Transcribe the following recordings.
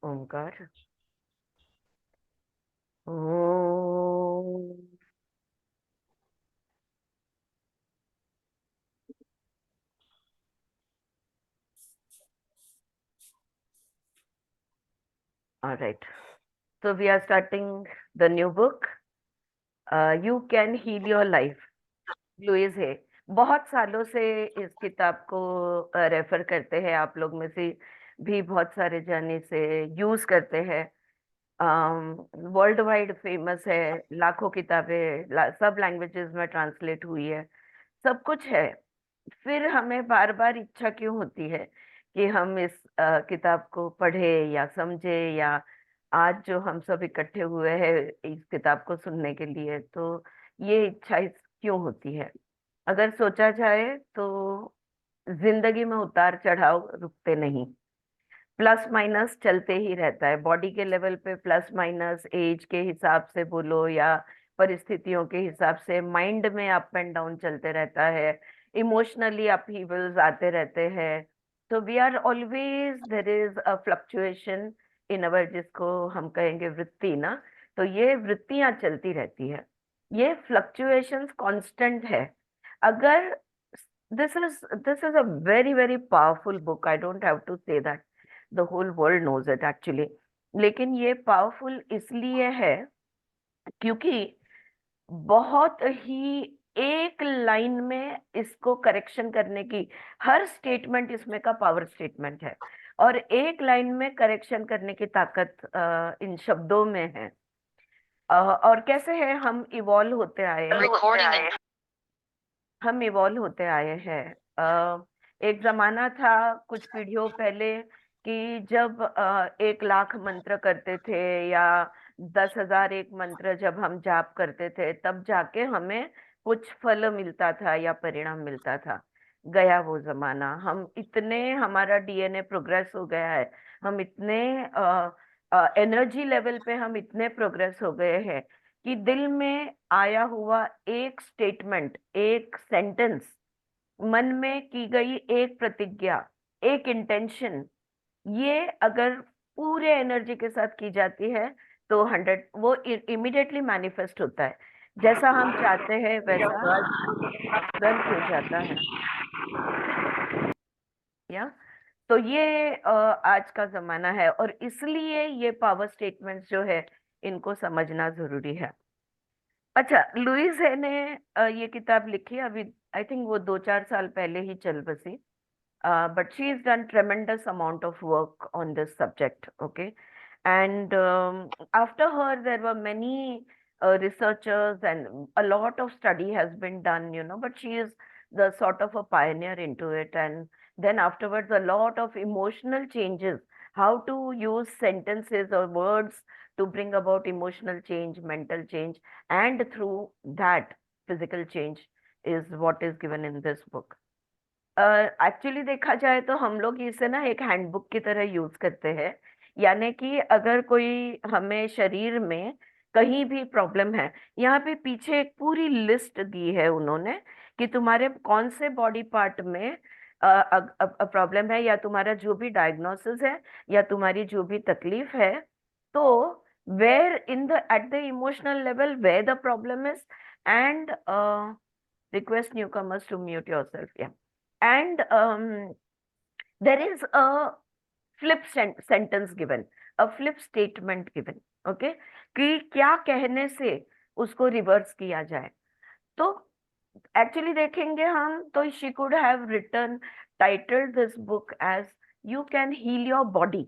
Omkar. Om. All right. So we are starting the new book. You can heal your life. Louise है। बहुत सालों से इस किताब को रेफर करते हैं, आप लोग में से भी बहुत सारे जाने से यूज करते हैं। वर्ल्ड वाइड फेमस है, लाखों किताबें सब लैंग्वेजेस में ट्रांसलेट हुई है, सब कुछ है। फिर हमें बार बार इच्छा क्यों होती है कि हम इस किताब को पढ़े या समझे, या आज जो हम सब इकट्ठे हुए हैं इस किताब को सुनने के लिए, तो ये इच्छा क्यों होती है? अगर सोचा जाए तो जिंदगी में उतार चढ़ाव रुकते नहीं, प्लस माइनस चलते ही रहता है। बॉडी के लेवल पे प्लस माइनस, एज के हिसाब से बोलो या परिस्थितियों के हिसाब से, माइंड में अप एंड डाउन चलते रहता है, इमोशनली अपहीवल्स आते रहते हैं। तो we are always, there is a fluctuation in our, जिसको हम कहेंगे वृत्ति ना। तो ये वृत्तियां चलती रहती है, ये फ्लक्चुएशंस कांस्टेंट है। अगर this is a very very powerful book, I don't have to say that, the whole world knows it actually. लेकिन ये पावरफुल इसलिए है क्योंकि बहुत ही एक लाइन में इसको करेक्शन करने की, हर स्टेटमेंट इसमें का पावर स्टेटमेंट है, और एक लाइन में करेक्शन करने की ताकत इन शब्दों में है। और कैसे है, हम इवॉल्व होते आए हैं, हम इवॉल्व होते आए हैं। एक जमाना था कुछ पीढ़ियों पहले कि जब 1 लाख मंत्र करते थे या 10,000 एक मंत्र जब हम जाप करते थे, तब जाके हमें कुछ फल मिलता था या परिणाम मिलता था। गया वो जमाना। हम इतने, हमारा डीएनए प्रोग्रेस हो गया है, हम इतने एनर्जी लेवल पे हम इतने प्रोग्रेस हो गए हैं कि दिल में आया हुआ एक स्टेटमेंट, एक सेंटेंस, मन में की गई एक प्रतिज्ञा, एक इंटेंशन, ये अगर पूरे एनर्जी के साथ की जाती है तो 100 वो इमिडिएटली मैनिफेस्ट होता है। जैसा हम चाहते हैं वैसा तुरंत हो जाता है। या तो ये आज का जमाना है, और इसलिए ये पावर स्टेटमेंट्स जो है इनको समझना जरूरी है। अच्छा, लुइस है ने ये किताब लिखी अभी, आई थिंक वो 2-4 साल पहले ही चल बसी, but she's done tremendous amount of work on this subject. Okay, and after her there were many researchers, and a lot of study has been done, but she is the sort of a pioneer into it. And then afterwards a lot of emotional changes, how to use sentences or words to bring about emotional change, mental change, and through that physical change is what is given in this book. Actually देखा जाए तो हम लोग इसे ना एक handbook की तरह यूज करते हैं। यानी कि अगर कोई हमें शरीर में कहीं भी प्रॉब्लम है, यहाँ पे पीछे एक पूरी लिस्ट दी है उन्होंने कि तुम्हारे कौन से बॉडी पार्ट में प्रॉब्लम है, या तुम्हारा जो भी डायग्नोसिस है, या तुम्हारी जो भी तकलीफ है, तो where in the at the emotional level where the problem is, and request newcomers to mute yourself. Yeah. And there is a flip sentence given, a flip statement given. Okay, कि क्या कहने से उसको रिवर्स किया जाए। तो actually देखेंगे हम तो she could have written, titled this book as You Can Heal Your Body.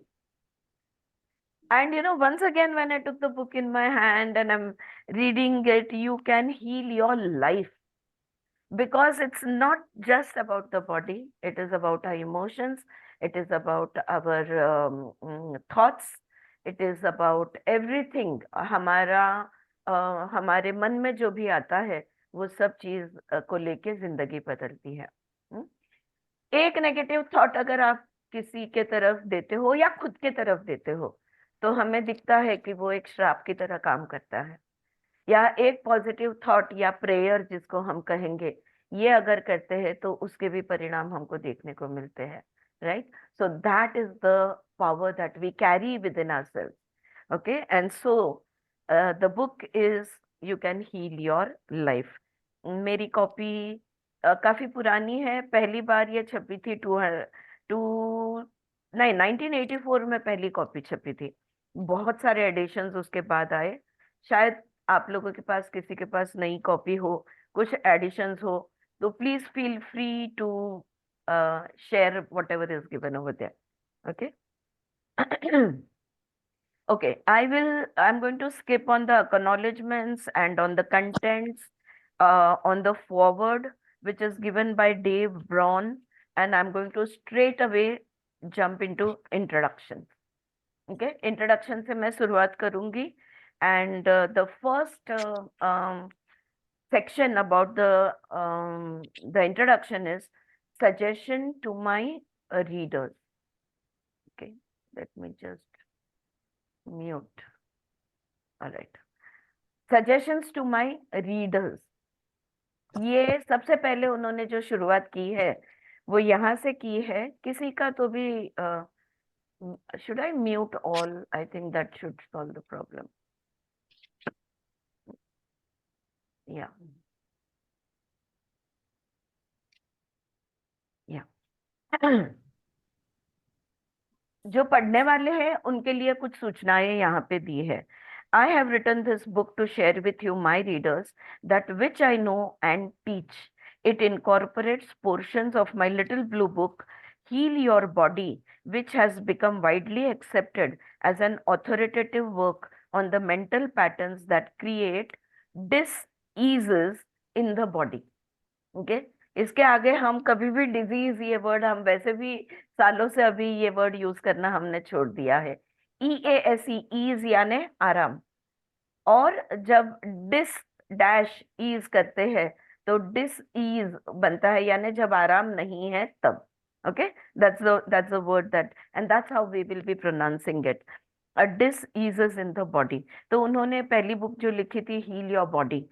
And once again, when I took the book in my hand and I'm reading it, You Can Heal Your Life, because it's not just about the body, it is about our emotions, it is about our thoughts, it is about everything। हमारा हमारे मन में जो भी आता है वो सब चीज को लेके जिंदगी बदलती है। हम्म? एक नेगेटिव थॉट अगर आप किसी के तरफ देते हो या खुद के तरफ देते हो, तो हमें दिखता है कि वो एक श्राप की तरह काम करता है। या एक पॉजिटिव थॉट या प्रेयर जिसको हम कहेंगे, ये अगर करते हैं तो उसके भी परिणाम हमको देखने को मिलते हैं। right? So that is the power that we carry within ourselves. Okay, and so the book is You Can Heal Your Life. मेरी कॉपी काफी पुरानी है, पहली बार ये छपी थी टू नहीं 1984 में पहली कॉपी छपी थी। बहुत सारे एडिशंस उसके बाद आए। शायद आप लोगों के पास किसी के पास नई कॉपी हो, कुछ एडिशंस हो, तो please feel free to share whatever is given over there. Okay. Okay, I'm going to skip on the acknowledgements and on the contents, on the forward, which is given by Dave Braun, and I'm going to straight away jump into introduction. Okay, introduction से मैं शुरुआत करूंगी, and the first section about the introduction is suggestion to my readers. Okay, let me just mute. All right. Suggestions to my readers. ये सबसे पहले उन्होंने जो शुरुआत की है वो यहाँ से की है। किसी का तो भी should I mute all? I think that should solve the problem. Yeah. Yeah. जो पढ़ने वाले हैं उनके लिए कुछ सूचनाएं यहाँ पे दी है। I have written this book to share with you, my readers, that which I know and teach. It incorporates portions of my little blue book, Heal Your Body, which has become widely accepted as an authoritative work on the mental patterns that create dis-eases in the body. Okay? इसके आगे हम कभी भी disease ये word हम वैसे भी सालों से अभी ये वर्ड यूज करना हमने छोड़ दिया है। EASE, ईज यानी आराम, और जब डिस डैश ईज करते हैं तो डिस ईज बनता है, यानी जब आराम नहीं है तब। Okay, that's the word that, and that's how we will be pronouncing it. A diseases in the body. तो उन्होंने पहली बुक जो लिखी थी हील योर बॉडी,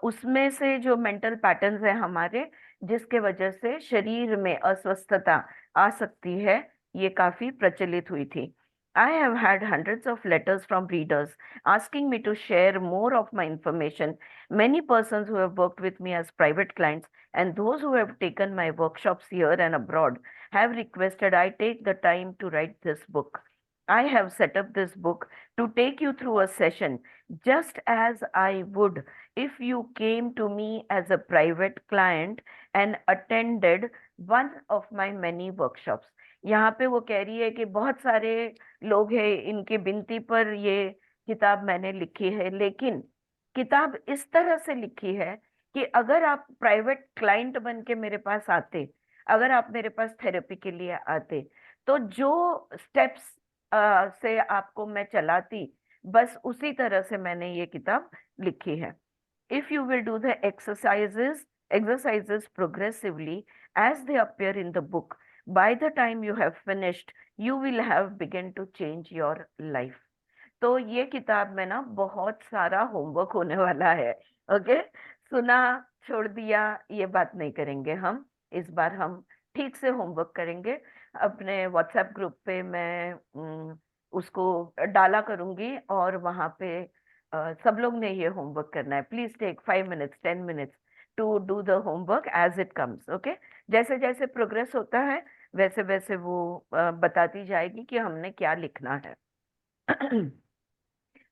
उसमें से जो मेंटल पैटर्न्स है हमारे, जिसके वजह से शरीर में अस्वस्थता आ सकती है, ये काफी प्रचलित हुई थी। I have had hundreds of letters from readers asking me to share more of my information. Many persons who have worked with me as private clients and those who have taken my workshops here and abroad have requested I take the time to write this book. I have set up this book to take you through a session just as I would if you came to me as a private client and attended one of my many workshops. यहाँ पे वो कह रही है कि बहुत सारे लोग हैं, इनकी विनती पर ये किताब मैंने लिखी है, लेकिन किताब इस तरह से लिखी है कि अगर आप प्राइवेट क्लाइंट बन के मेरे पास आते, अगर आप मेरे पास थेरेपी के लिए आते, तो जो स्टेप्स से आपको मैं चलाती, बस उसी तरह से मैंने ये किताब लिखी है। If you will do the exercises progressively as they appear in the book, by the time you have finished, you will have begun to change your life. तो ये किताब में ना बहुत सारा होमवर्क होने वाला है। ओके, सुना छोड़ दिया ये बात नहीं करेंगे हम। इस बार हम ठीक से होमवर्क करेंगे। अपने व्हाट्सएप ग्रुप पे मैं उसको डाला करूंगी, और वहां पे सब लोग ने ये होमवर्क करना है। Please take 5 minutes 10 minutes to do the homework as it comes. Okay, जैसे जैसे प्रोग्रेस होता है वैसे वैसे वो बताती जाएगी कि हमने क्या लिखना है।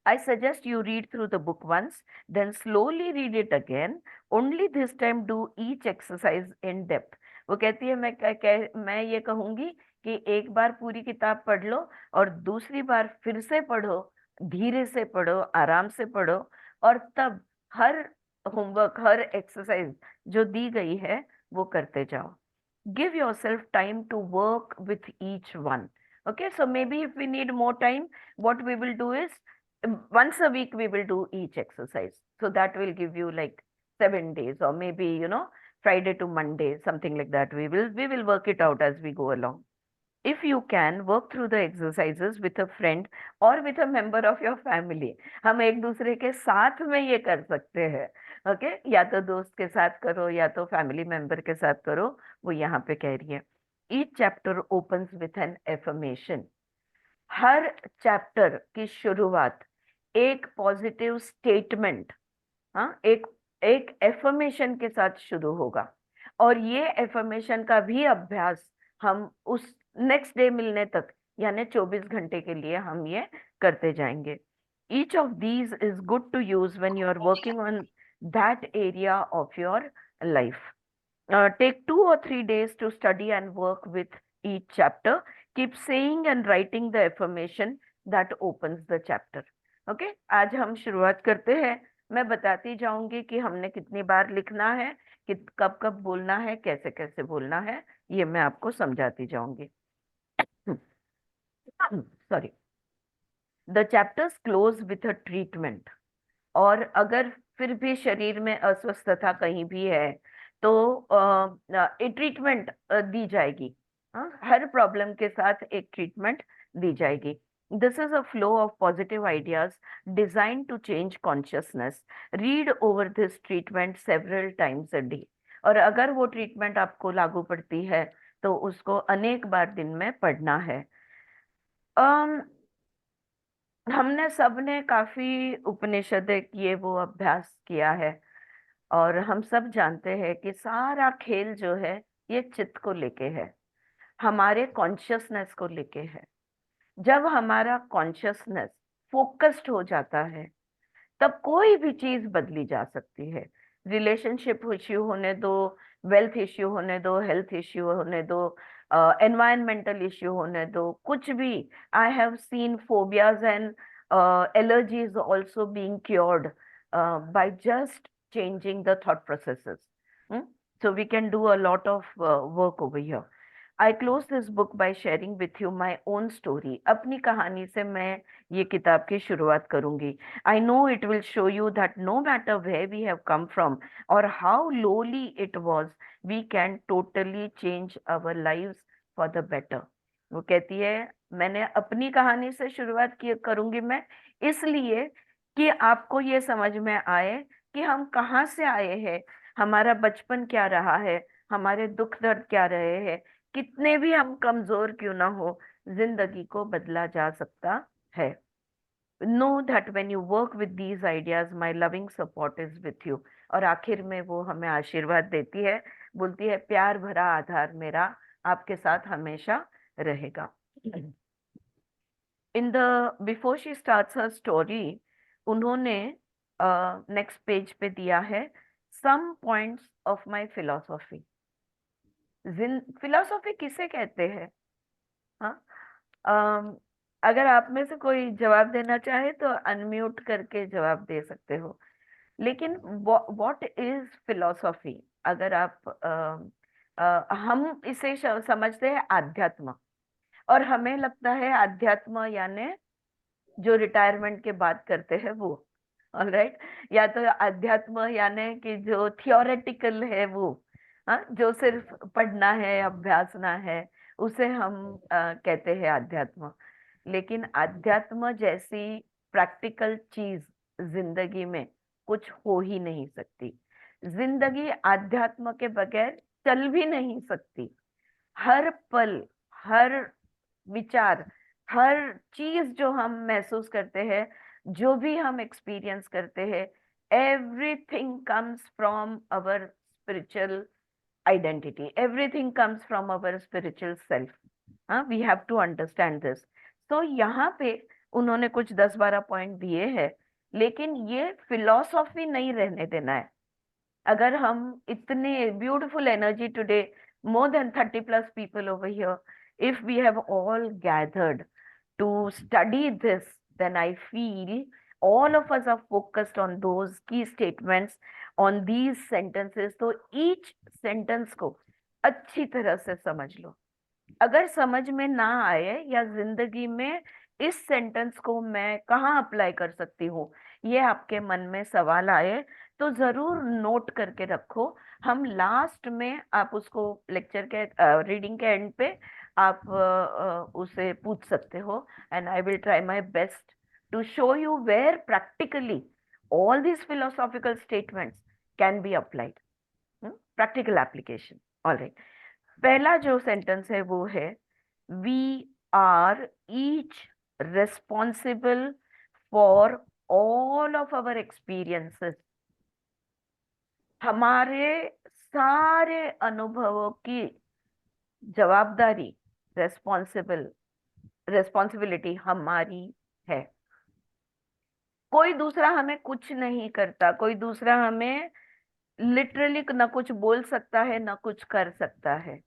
I suggest you read through the book once, then slowly read it again. Only this time do each exercise in depth. वो कहती है मैं ये कहूंगी कि एक बार पूरी किताब पढ़ लो और दूसरी बार फिर से पढ़ो, धीरे से पढ़ो, आराम से पढ़ो, और तब हर होमवर्क, हर एक्सरसाइज जो दी गई है वो करते जाओ। Give yourself time to work with each one. Okay, so maybe if we need more time, what we will do is once a week we will do each exercise. So that will give you like 7 days, or maybe, Friday to Monday, something like that. We will work it out as we go along. If you can, work through the exercises with a friend or with a member of your family. हम एक दूसरे के साथ में ये कर सकते हैं। ओके, या तो दोस्त के साथ करो या तो फैमिली मेंबर के साथ करो, वो यहाँ पे कह रही है। Each chapter opens with an affirmation. Her chapter की शुरुआत एक पॉजिटिव स्टेटमेंट, हाँ, एक एक एफर्मेशन के साथ शुरू होगा। और ये एफर्मेशन का भी अभ्यास हम उस नेक्स्ट डे मिलने तक, यानी 24 घंटे के लिए हम ये करते जाएंगे। Each of these is good to use when you are working on that area of your life. Take 2 or 3 days to study and work with each chapter. Keep saying and writing the affirmation that opens the chapter. Okay? आज हम शुरुआत करते हैं। मैं बताती जाऊंगी कि हमने कितनी बार लिखना है, कि कब कब बोलना है, कैसे कैसे बोलना है, ये मैं आपको समझाती जाऊंगी। Sorry. The chapters close with a treatment. और अगर फिर भी शरीर में अस्वस्थता कहीं भी है तो ट्रीटमेंट दी जाएगी। हाँ, हर प्रॉब्लम के साथ एक ट्रीटमेंट दी जाएगी। This is a flow of positive ideas design to change consciousness. Read over this treatment several times a day. और अगर वो ट्रीटमेंट आपको लागू पड़ती है तो उसको अनेक बार दिन में पढ़ना है। हमने सबने काफी उपनिषद ये वो अभ्यास किया है, और हम सब जानते हैं कि सारा खेल जो है ये चित्त को लेके है, हमारे कॉन्शियसनेस को लेके है। जब हमारा कॉन्शियसनेस फोकस्ड हो जाता है तब कोई भी चीज बदली जा सकती है। रिलेशनशिप इश्यू होने दो, वेल्थ इश्यू होने दो, हेल्थ इश्यू होने दो, एनवायरमेंटल इश्यू होने दो, कुछ भी। I have seen phobias and allergies also being cured by just changing the thought processes. So we can do a lot of work over here. I close this book by sharing with you my own story. अपनी कहानी से मैं ये किताब की शुरुआत करूंगी। I know it will show you that no matter where we have come from or how lowly it was, we can totally change our lives for the better. वो कहती है मैंने अपनी कहानी से शुरुआत की करूंगी मैं, इसलिए कि आपको ये समझ में आए कि हम कहाँ से आए हैं, हमारा बचपन क्या रहा है, हमारे दुख दर्द क्या रहे हैं, कितने भी हम कमजोर क्यों ना हो, जिंदगी को बदला जा सकता है। Know that when you work with these ideas my loving support is with you. और आखिर में वो हमें आशीर्वाद देती है, बोलती है प्यार भरा आधार मेरा आपके साथ हमेशा रहेगा। In the before she starts her story, उन्होंने नेक्स्ट पेज पे दिया है some points of my philosophy. Philosophy किसे कहते हैं? हाँ, अगर आप में से कोई जवाब देना चाहे तो अनम्यूट करके जवाब दे सकते हो। लेकिन व्हाट इज फिलोसॉफी? अगर आप हम इसे समझते हैं आध्यात्म, और हमें लगता है आध्यात्म यानी जो रिटायरमेंट के बाद करते हैं वो। ऑलराइट, या तो अध्यात्म यानी कि जो थियोरेटिकल है वो, हाँ, जो सिर्फ पढ़ना है अभ्यासना है, उसे हम कहते हैं अध्यात्म। लेकिन अध्यात्म जैसी प्रैक्टिकल चीज जिंदगी में कुछ हो ही नहीं सकती। जिंदगी अध्यात्म के बगैर चल भी नहीं सकती। हर पल, हर विचार, हर चीज जो हम महसूस करते हैं, जो भी हम एक्सपीरियंस करते हैं, everything comes from our spiritual identity, everything comes from our spiritual self. हाँ, we have to understand this. तो यहाँ पे उन्होंने कुछ 10-12 पॉइंट दिए हैं, लेकिन ये फिलॉसफी नहीं रहने देना है। अगर हम इतने beautiful energy today, more than 30 plus people over here, if we have all gathered to study this, then I feel all of us are focused on those key statements, on these sentences. तो each sentence को अच्छी तरह से समझ लो। अगर समझ में ना आए या जिंदगी में इस सेंटेंस को मैं कहाँ अप्लाई कर सकती हूँ, ये आपके मन में सवाल आए तो जरूर नोट करके रखो। हम लास्ट में आप उसको लेक्चर के रीडिंग के एंड पे आप उसे पूछ सकते हो, and I will try my best to show you where practically all these philosophical statements can be applied. Practical application. All right. पहला जो सेंटेंस है वो है, we are each responsible for all of our experiences. हमारे सारे अनुभवों की जवाबदारी, रेस्पॉन्सिबल रेस्पॉन्सिबिलिटी हमारी है। कोई दूसरा हमें कुछ नहीं करता, कोई दूसरा हमें लिटरली ना कुछ बोल सकता है ना कुछ कर सकता है।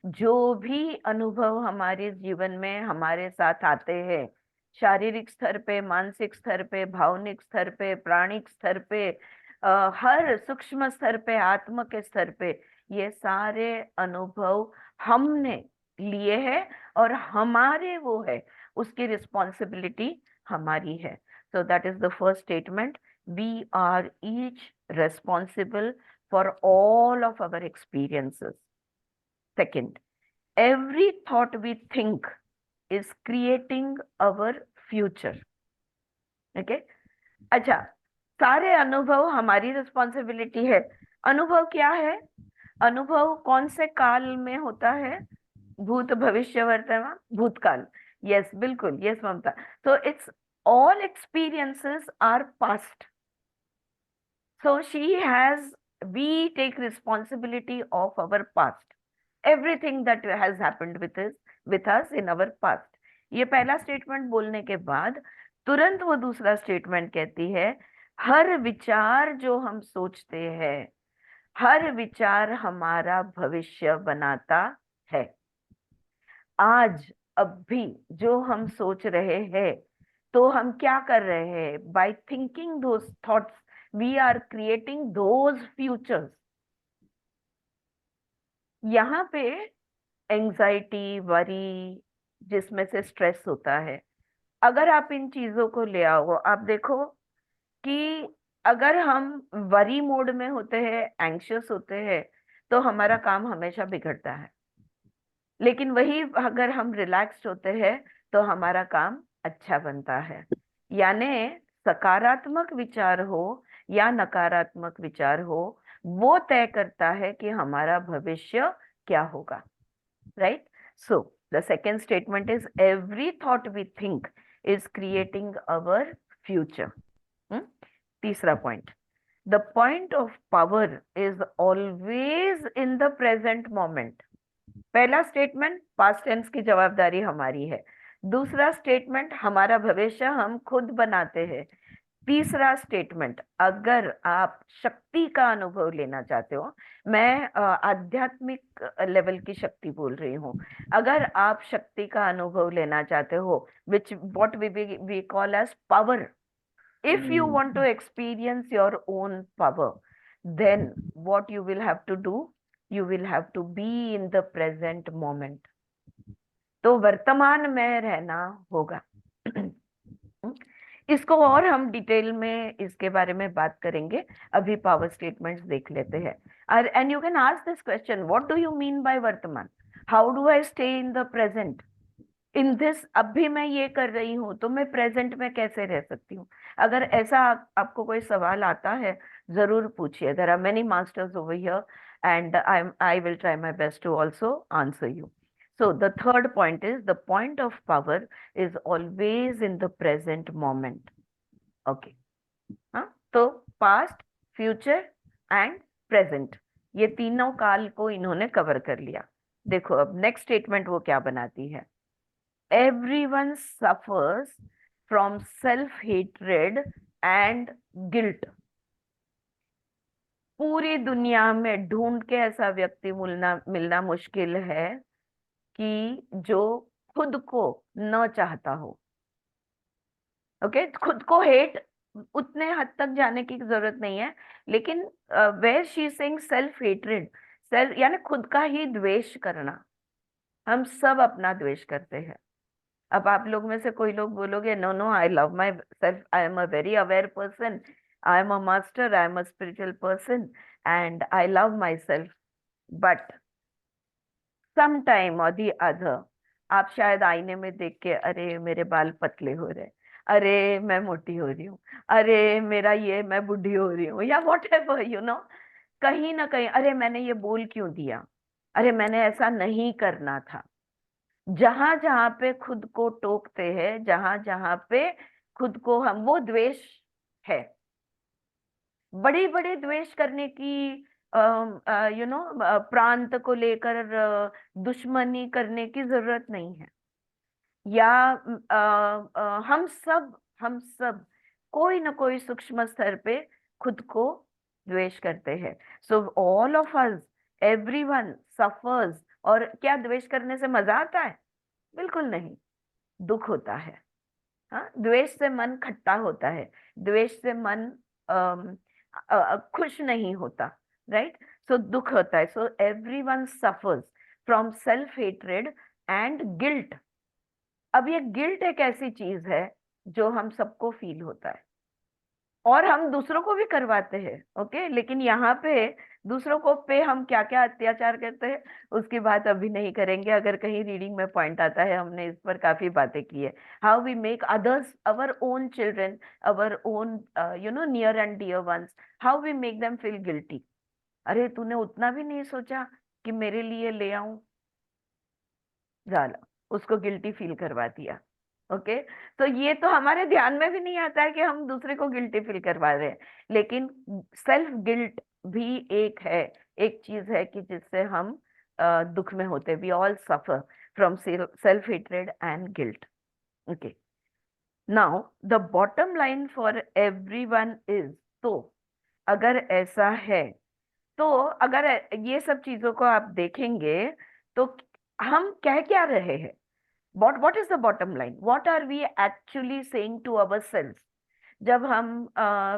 जो भी अनुभव हमारे जीवन में हमारे साथ आते हैं, शारीरिक स्तर पे, मानसिक स्तर पे, भावनिक स्तर पे, प्राणिक स्तर पे, हर सूक्ष्म स्तर पे, आत्म के स्तर पे, ये सारे अनुभव हमने लिए हैं और हमारे वो है, उसकी रिस्पॉन्सिबिलिटी हमारी है। So that is the first statement, we are each responsible for all of our experiences. Second, every thought we think is creating our future. Okay? अच्छा, सारे अनुभव हमारी रिस्पॉन्सिबिलिटी है। अनुभव क्या है? अनुभव कौन से काल में होता है? भूत, भविष्य, वर्तमान, भूतकाल। यस, बिल्कुल, यस ममता। तो it's all experiences are past. So she has, we take responsibility of our past. Everything that has happened with us in our past. ये पहला स्टेटमेंट बोलने के बाद तुरंत वो दूसरा स्टेटमेंट कहती है, हर विचार जो हम सोचते हैं, हर विचार हमारा भविष्य बनाता है। आज, अभी जो हम सोच रहे हैं, तो हम क्या कर रहे हैं? By thinking those thoughts we are creating those futures. यहाँ पे एंजाइटी, वरी, जिसमें से स्ट्रेस होता है, अगर आप इन चीजों को ले आओ, आप देखो कि अगर हम वरी मोड में होते हैं, एंग्शियस होते हैं, तो हमारा काम हमेशा बिगड़ता है। लेकिन वही अगर हम रिलैक्स्ड होते हैं तो हमारा काम अच्छा बनता है। यानी सकारात्मक विचार हो या नकारात्मक विचार हो, वो तय करता है कि हमारा भविष्य क्या होगा। Right? So the second statement is, every thought we think is creating our future. तीसरा point, the point of power is always in the present moment. पहला स्टेटमेंट, पास्ट टेंस की जवाबदारी हमारी है। दूसरा स्टेटमेंट, हमारा भविष्य हम खुद बनाते हैं। तीसरा स्टेटमेंट, अगर आप शक्ति का अनुभव लेना चाहते हो, मैं आध्यात्मिक लेवल की शक्ति बोल रही हूँ, अगर आप शक्ति का अनुभव लेना चाहते हो, which what we call as power, if you want to experience your own power, then what you will have to do, you will have to be in the present moment. तो वर्तमान में रहना होगा। इसको और हम डिटेल में इसके बारे में बात करेंगे, अभी पावर स्टेटमेंट्स देख लेते हैं। And you can ask this question, what do you mean by वर्तमान? How do I stay in the present? In this, अभी मैं ये कर रही हूँ तो मैं प्रेजेंट में कैसे रह सकती हूँ? अगर ऐसा आपको कोई सवाल आता है, जरूर पूछिए। There are many masters over here and I will try my best to also answer you. So the third point is, the point of power is always in the present moment. Okay, हाँ, तो past, future and present, ये तीनों काल को इन्होंने cover कर लिया। देखो अब नेक्स्ट स्टेटमेंट वो क्या बनाती है, everyone suffers from self-hatred and guilt। पूरी दुनिया में ढूंढ के ऐसा व्यक्ति मिलना मिलना मुश्किल है कि जो खुद को न चाहता हो। ओके, खुद को हेट उतने हद तक जाने की जरूरत नहीं है, लेकिन where she saying self hatred, self यानी खुद का ही द्वेष करना। हम सब अपना द्वेष करते हैं। अब आप लोग में से कोई लोग बोलोगे, no no, I love myself, I am a very aware person, I am a master, I am a spiritual person and I love myself. But some time or the other, आप शायद आईने में देख के, अरे मेरे बाल पतले हो रहे, अरे मैं मोटी हो रही हूँ, अरे मेरा ये, मैं बूढ़ी हो रही हूँ, या वॉट एवर, यू नो, कहीं ना कहीं, अरे मैंने ये बोल क्यों दिया, अरे मैंने ऐसा नहीं करना था। जहां जहां पे खुद को टोकते हैं, जहां जहां पे खुद को हम, वो द्वेष है। बड़े बड़े द्वेष करने की, प्रांत को लेकर दुश्मनी करने की जरूरत नहीं है। या हम सब कोई ना कोई सूक्ष्म स्तर पे खुद को द्वेष करते हैं। सो all of us, everyone suffers. और क्या द्वेष करने से मजा आता है? बिल्कुल नहीं, दुख होता है। हाँ, द्वेष से मन खट्टा होता है, द्वेष से मन खुश नहीं होता। राइट? सो दुख होता है। So everyone suffers from self hatred and guilt. अब ये गिल्ट एक ऐसी चीज है जो हम सबको फील होता है, और हम दूसरों को भी करवाते हैं। ओके, लेकिन यहाँ पे दूसरों को पे हम क्या क्या अत्याचार करते हैं उसकी बात अभी नहीं करेंगे। अगर कहीं रीडिंग में पॉइंट आता है, हमने इस पर काफी बातें की है। How we make others, our own children, our own near and dear ones, how we make them feel guilty. अरे तूने उतना भी नहीं सोचा कि मेरे लिए ले आऊं, जाला, उसको गिल्टी फील करवा दिया। ओके, तो ये तो हमारे ध्यान में भी नहीं आता है कि हम दूसरे को गिल्टी फील करवा रहे हैं। लेकिन सेल्फ गिल्ट भी एक है, एक चीज है कि जिससे हम दुख में होते। We all suffer from self hatred and guilt. Okay, now the bottom line for everyone is, तो अगर ऐसा है, तो अगर ये सब चीजों को आप देखेंगे तो हम कह क्या रहे हैं? what is the bottom line? What are we actually saying to ourselves? जब हम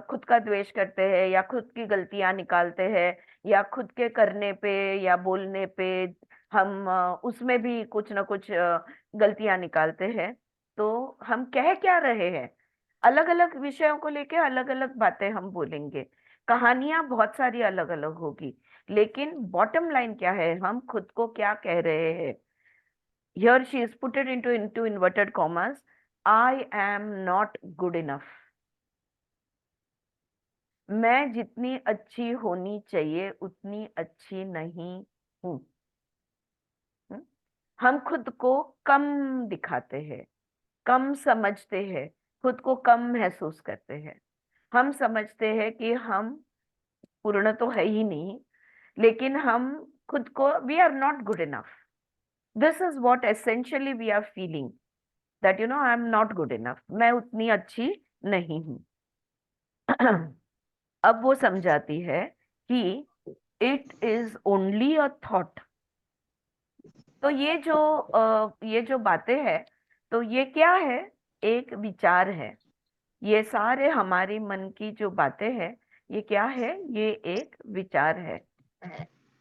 खुद का द्वेष करते हैं या खुद की गलतियां निकालते हैं या खुद के करने पे या बोलने पे हम उसमें भी कुछ ना कुछ गलतियां निकालते हैं, तो हम कह क्या रहे हैं? अलग अलग विषयों को लेके अलग अलग बातें हम बोलेंगे, कहानियां बहुत सारी अलग अलग होगी, लेकिन बॉटम लाइन क्या है, हम खुद को क्या कह रहे हैं? Here she is put it into inverted commas. I am not good enough. मैं जितनी अच्छी होनी चाहिए उतनी अच्छी नहीं हूं। हम्म? हम खुद को कम दिखाते हैं, कम समझते हैं, खुद को कम महसूस करते हैं। हम समझते हैं कि हम पूर्ण तो है ही नहीं, लेकिन हम खुद को, we are not good enough. This is what essentially we are feeling, that I am not good enough, मैं उतनी अच्छी नहीं हूं। अब वो समझाती है कि it is only a thought. तो ये जो बातें हैं, तो ये क्या है? एक विचार है। ये सारे हमारी मन की जो बातें हैं, ये क्या है? ये एक विचार है।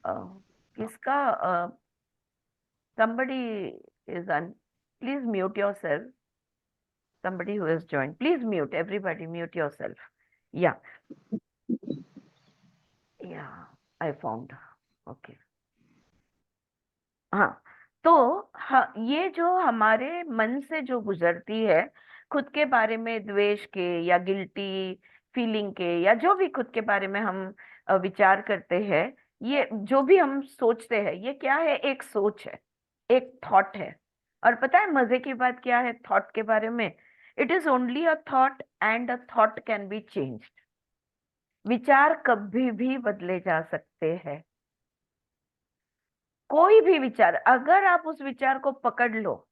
अ, किसका? somebody is on, please mute yourself. Somebody who has joined, please mute, everybody mute yourself. Yeah, yeah, I found. Okay. हाँ, तो ये जो हमारे मन से जो गुजरती है, खुद के बारे में द्वेष के या गिल्टी फीलिंग के, या जो भी खुद के बारे में हम विचार करते हैं, ये जो भी हम सोचते हैं, ये क्या है? एक सोच है, एक थॉट है। और पता है मजे की बात क्या है थॉट के बारे में? It is only a thought and a thought can be changed. विचार कभी भी बदले जा सकते हैं। कोई भी विचार, अगर आप उस विचार को पकड़ लो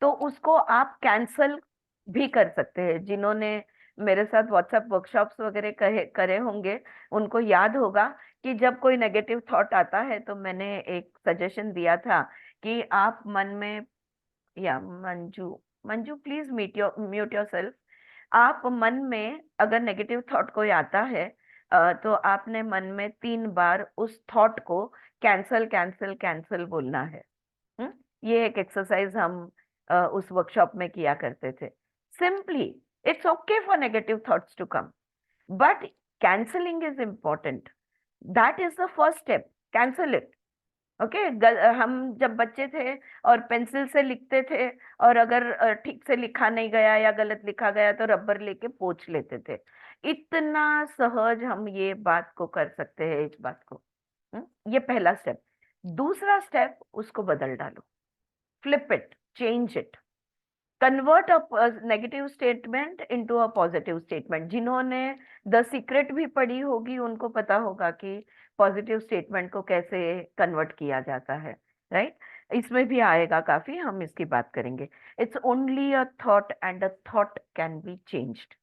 तो उसको आप कैंसल भी कर सकते हैं। जिन्होंने मेरे साथ व्हाट्सएप वर्कशॉप्स वगैरह करे होंगे, उनको याद होगा कि जब कोई नेगेटिव थॉट आता है तो मैंने एक सजेशन दिया था कि आप मन में, या Manju, Manju please mute your self. आप मन में अगर नेगेटिव थॉट कोई आता है, तो आपने मन में 3 बार उस थॉट को कैंसल कैंसल कैंसल बोलना है। हम्म? ये एक एक्सरसाइज हम उस वर्कशॉप में किया करते थे। Simply, it's okay for negative thoughts to come, but cancelling is important. That is the first step, cancel it. Okay, हम जब बच्चे थे और पेंसिल से लिखते थे, और अगर ठीक से लिखा नहीं गया या गलत लिखा गया तो रबर लेके पोंछ लेते थे। इतना सहज हम ये बात को कर सकते हैं, इस बात को। ये पहला स्टेप। दूसरा स्टेप, उसको बदल डालो, flip it, change it, convert a negative statement into a positive statement. जिन्होंने द सीक्रेट भी पढ़ी होगी उनको पता होगा कि पॉजिटिव स्टेटमेंट को कैसे कन्वर्ट किया जाता है, राइट? इसमें भी आएगा काफी, हम इसकी बात करेंगे। It's only a thought and a thought can be changed.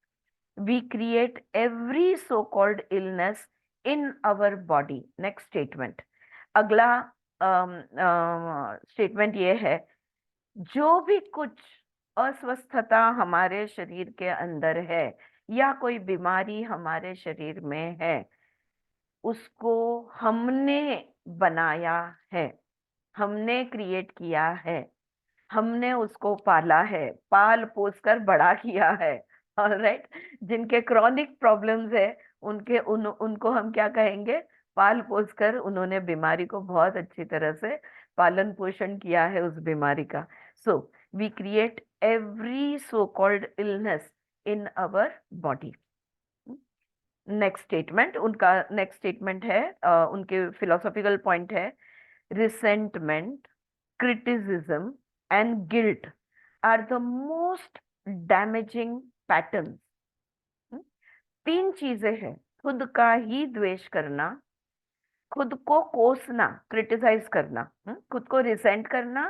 We create every so called illness in our body. Next statement, अगला स्टेटमेंट ये है, जो भी कुछ अस्वस्थता हमारे शरीर के अंदर है या कोई बीमारी हमारे शरीर में है, उसको हमने बनाया है, हमने क्रिएट किया है, हमने उसको पाला है, पाल पोस कर बड़ा किया है। ऑलराइट, जिनके क्रॉनिक प्रॉब्लम्स है उनको हम क्या कहेंगे? पाल पोस कर उन्होंने बीमारी को बहुत अच्छी तरह से पालन पोषण किया है उस बीमारी का। So we create every so called illness in our body. Next statement, उनका नेक्स्ट स्टेटमेंट है, उनके फिलोसॉफिकल पॉइंट है, resentment, criticism and guilt are the most damaging patterns। तीन चीजें हैं, खुद का ही द्वेष करना, खुद को कोसना, क्रिटिसाइज करना, खुद को रिसेंट करना,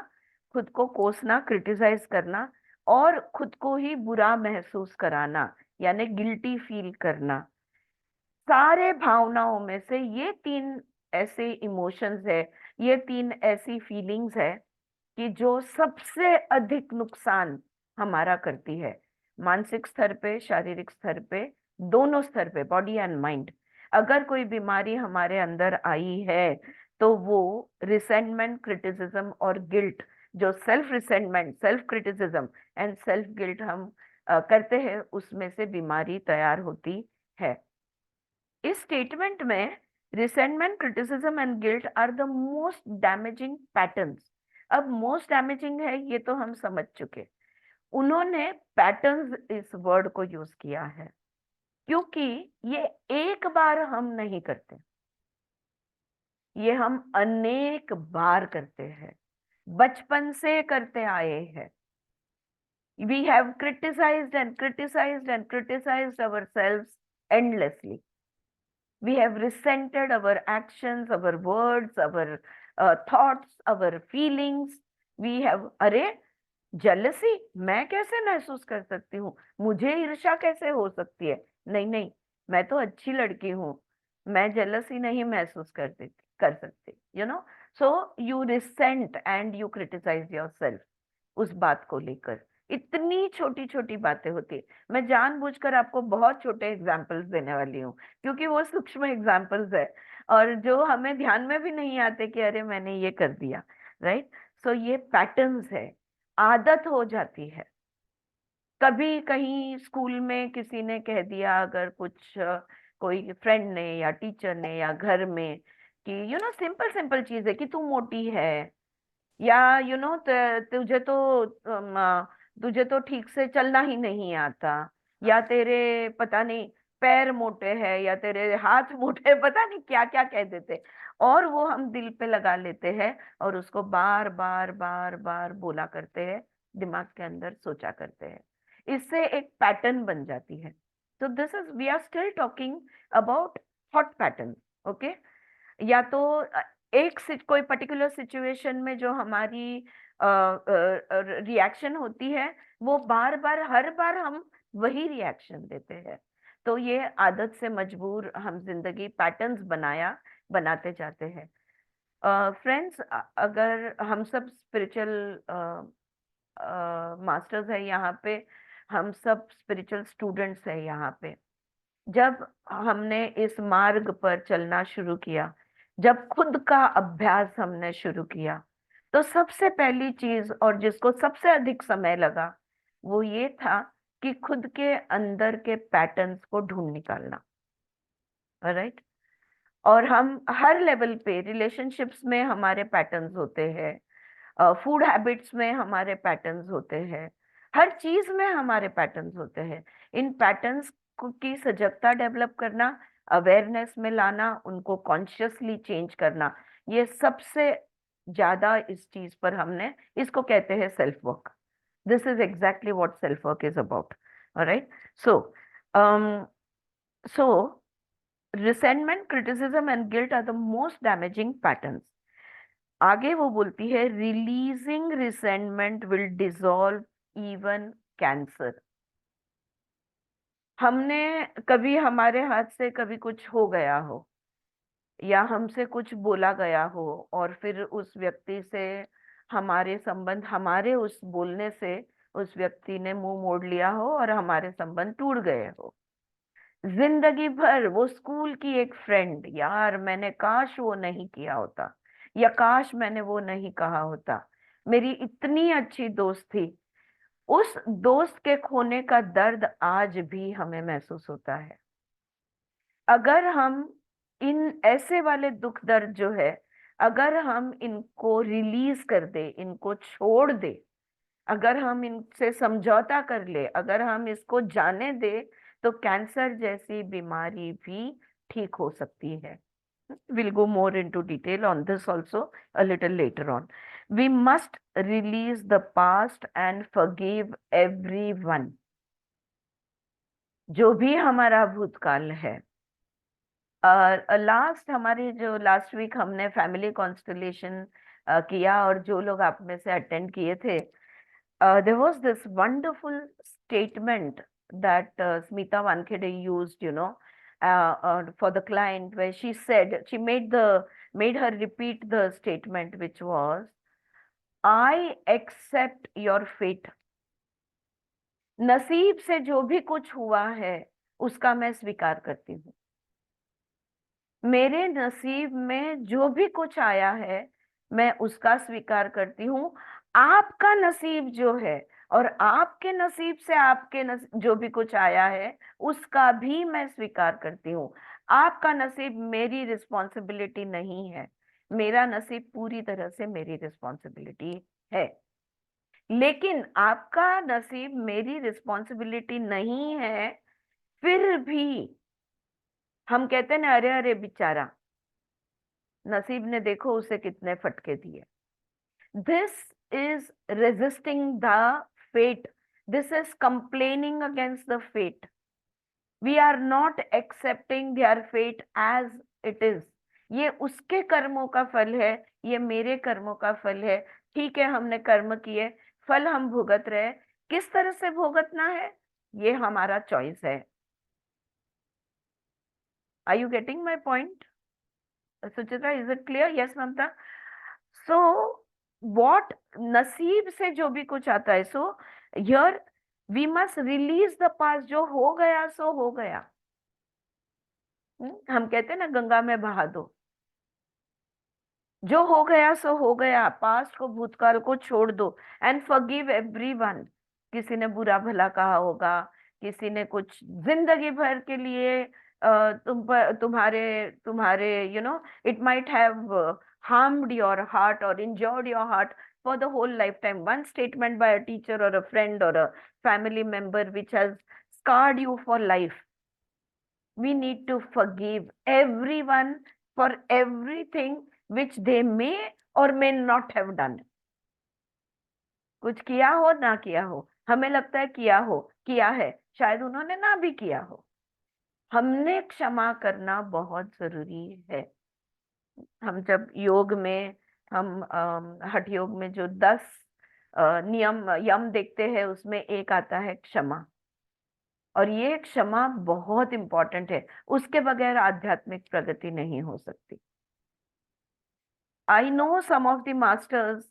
खुद को कोसना, क्रिटिसाइज करना, और खुद को ही बुरा महसूस कराना, यानी गिल्टी फील करना। सारे भावनाओं में से ये तीन ऐसे इमोशंस है, ये तीन ऐसी फीलिंग्स है कि जो सबसे अधिक नुकसान हमारा करती है, मानसिक स्तर पे, शारीरिक स्तर पे, दोनों स्तर पे, बॉडी एंड माइंड। अगर कोई बीमारी हमारे अंदर आई है तो वो रिसेंटमेंट, क्रिटिसिज्म और गिल्ट, जो self resentment, self criticism and self guilt हम करते हैं, उसमें से बीमारी तैयार होती है। इस स्टेटमेंट में resentment, criticism and guilt are the most damaging patterns. अब मोस्ट डैमेजिंग है ये तो हम समझ चुके, उन्होंने पैटर्न्स इस वर्ड को यूज किया है क्योंकि ये एक बार हम नहीं करते, ये हम अनेक बार करते हैं, बचपन से करते आए हैं। We have criticized and criticized and criticized ourselves endlessly. We have resented our actions, our words, our thoughts, our feelings. We have, अरे जेलसी मैं कैसे महसूस कर सकती हूँ, मुझे ईर्ष्या कैसे हो सकती है? नहीं नहीं, मैं तो अच्छी लड़की हूँ, मैं जेलसी नहीं महसूस कर सकती, you know. So you resent and you criticise yourself उस बात को लेकर। इतनी छोटी छोटी बातें होती है, मैं जानबूझकर आपको बहुत छोटे एग्जाम्पल्स देने वाली हूँ क्योंकि वो सूक्ष्म एग्जाम्पल्स है और जो हमें ध्यान में भी नहीं आते कि अरे मैंने ये कर दिया, राइट? सो ये पैटर्न्स है, आदत हो जाती है। कभी कहीं स्कूल में किसी ने कह दिया, अगर कुछ कोई फ्रेंड ने या टीचर ने या घर में, कि सिंपल सिंपल चीज है कि तू मोटी है, या तुझे तो ठीक से चलना ही नहीं आता, या तेरे पता नहीं पैर मोटे हैं, या तेरे हाथ मोटे हैं, पता नहीं क्या क्या कह देते, और वो हम दिल पे लगा लेते हैं और उसको बार बार बार बार बोला करते हैं, दिमाग के अंदर सोचा करते हैं। इससे एक पैटर्न बन जाती है। तो this is, we are still talking about thought pattern, okay? या तो कोई पर्टिकुलर सिचुएशन में जो हमारी रिएक्शन होती है, वो बार बार हर बार हम वही रिएक्शन देते हैं। तो ये आदत से मजबूर हम जिंदगी पैटर्न्स बनाते जाते हैं। फ्रेंड्स, अगर हम सब स्पिरिचुअल मास्टर्स है यहाँ पे, हम सब स्पिरिचुअल स्टूडेंट्स है यहाँ पे, जब हमने इस मार्ग पर चलना शुरू किया, जब खुद का अभ्यास हमने शुरू किया, तो सबसे पहली चीज और जिसको सबसे अधिक समय लगा वो ये था कि खुद के अंदर के पैटर्न्स को ढूंढ निकालना, राइट? और हम हर लेवल पे, रिलेशनशिप्स में हमारे पैटर्न्स होते हैं, फूड हैबिट्स में हमारे पैटर्न्स होते हैं, हर चीज में हमारे पैटर्न्स होते हैं। इन पैटर्न्स की सजगता डेवलप करना, अवेयरनेस में लाना, उनको कॉन्शियसली चेंज करना, ये सबसे ज्यादा इस चीज पर हमने, इसको कहते हैं self work. This is exactly what self work is about. Alright. So so resentment, criticism and guilt are the most damaging patterns. आगे वो बोलती है, releasing resentment will dissolve even cancer. हमने कभी, हमारे हाथ से कभी कुछ हो गया हो, या हमसे कुछ बोला गया हो, और फिर उस व्यक्ति से हमारे संबंध, हमारे उस बोलने से उस व्यक्ति ने मुंह मोड़ लिया हो और हमारे संबंध टूट गए हो. जिंदगी भर वो स्कूल की एक फ्रेंड, यार मैंने काश वो नहीं किया होता, या काश मैंने वो नहीं कहा होता, मेरी इतनी अच्छी दोस्त थी. उस दोस्त के खोने का दर्द आज भी हमें महसूस होता है. अगर हम इन ऐसे वाले दुख दर्द जो है, अगर हम इनको रिलीज कर दे, इनको छोड़ दे, अगर हम इनसे समझौता कर ले, अगर हम इसको जाने दे, तो कैंसर जैसी बीमारी भी ठीक हो सकती है. We'll go more into detail on this also a little later on. We must release the past and forgive everyone. जो भी हमारा भूतकाल है. लास्ट, हमारी जो लास्ट वीक हमने फैमिली कॉन्स्टलेशन किया, और जो लोग आप में से अटेंड किए थे, there was this wonderful statement that Smita Wankhede used, for the client, where she said, she made her repeat the statement, which was, I accept your fate. नसीब से जो भी कुछ हुआ है उसका मैं स्वीकार करती हूँ. मेरे नसीब में जो भी कुछ आया है मैं उसका स्वीकार करती हूँ. आपका नसीब जो है, और आपके नसीब से जो भी कुछ आया है उसका भी मैं स्वीकार करती हूँ. आपका नसीब मेरी रिस्पॉन्सिबिलिटी नहीं है, मेरा नसीब पूरी तरह से मेरी रिस्पॉन्सिबिलिटी है. लेकिन आपका नसीब मेरी रिस्पॉन्सिबिलिटी नहीं है, फिर भी हम कहते हैं ना, अरे अरे बेचारा, नसीब ने देखो उसे कितने फटके दिए. This is resisting the fate. This is complaining against the fate. We are not accepting their fate as it is. ये उसके कर्मों का फल है, ये मेरे कर्मों का फल है. ठीक है, हमने कर्म किए, फल हम भुगत रहे. किस तरह से भुगतना है, ये हमारा चॉइस है. Are you getting my point, Suchitra? Is it clear? Yes Mamta. So what, नसीब से जो भी कुछ आता है, so here we must release the past. जो हो गया सो हो गया. हम कहते हैं ना, गंगा में बहा दो. जो हो गया सो हो गया, पास्ट को, भूतकाल को छोड़ दो. And forgive everyone. किसी ने बुरा भला कहा होगा, किसी ने कुछ जिंदगी भर के लिए तुम्हारे तुम्हारे it might have harmed your heart or injured your heart for the whole lifetime. One statement by a teacher or a friend or a family member which has scarred you for life. We need to forgive everyone for everything which they may or may not have done. कुछ किया हो ना किया हो, हमें लगता है किया है, शायद उन्होंने ना भी किया हो. हमने क्षमा करना बहुत जरूरी है. हम जब योग में, हम हठ योग में जो 10 नियम यम देखते हैं, उसमें एक आता है क्षमा. और ये क्षमा बहुत इंपॉर्टेंट है. उसके बगैर आध्यात्मिक प्रगति नहीं हो सकती. I know some of the masters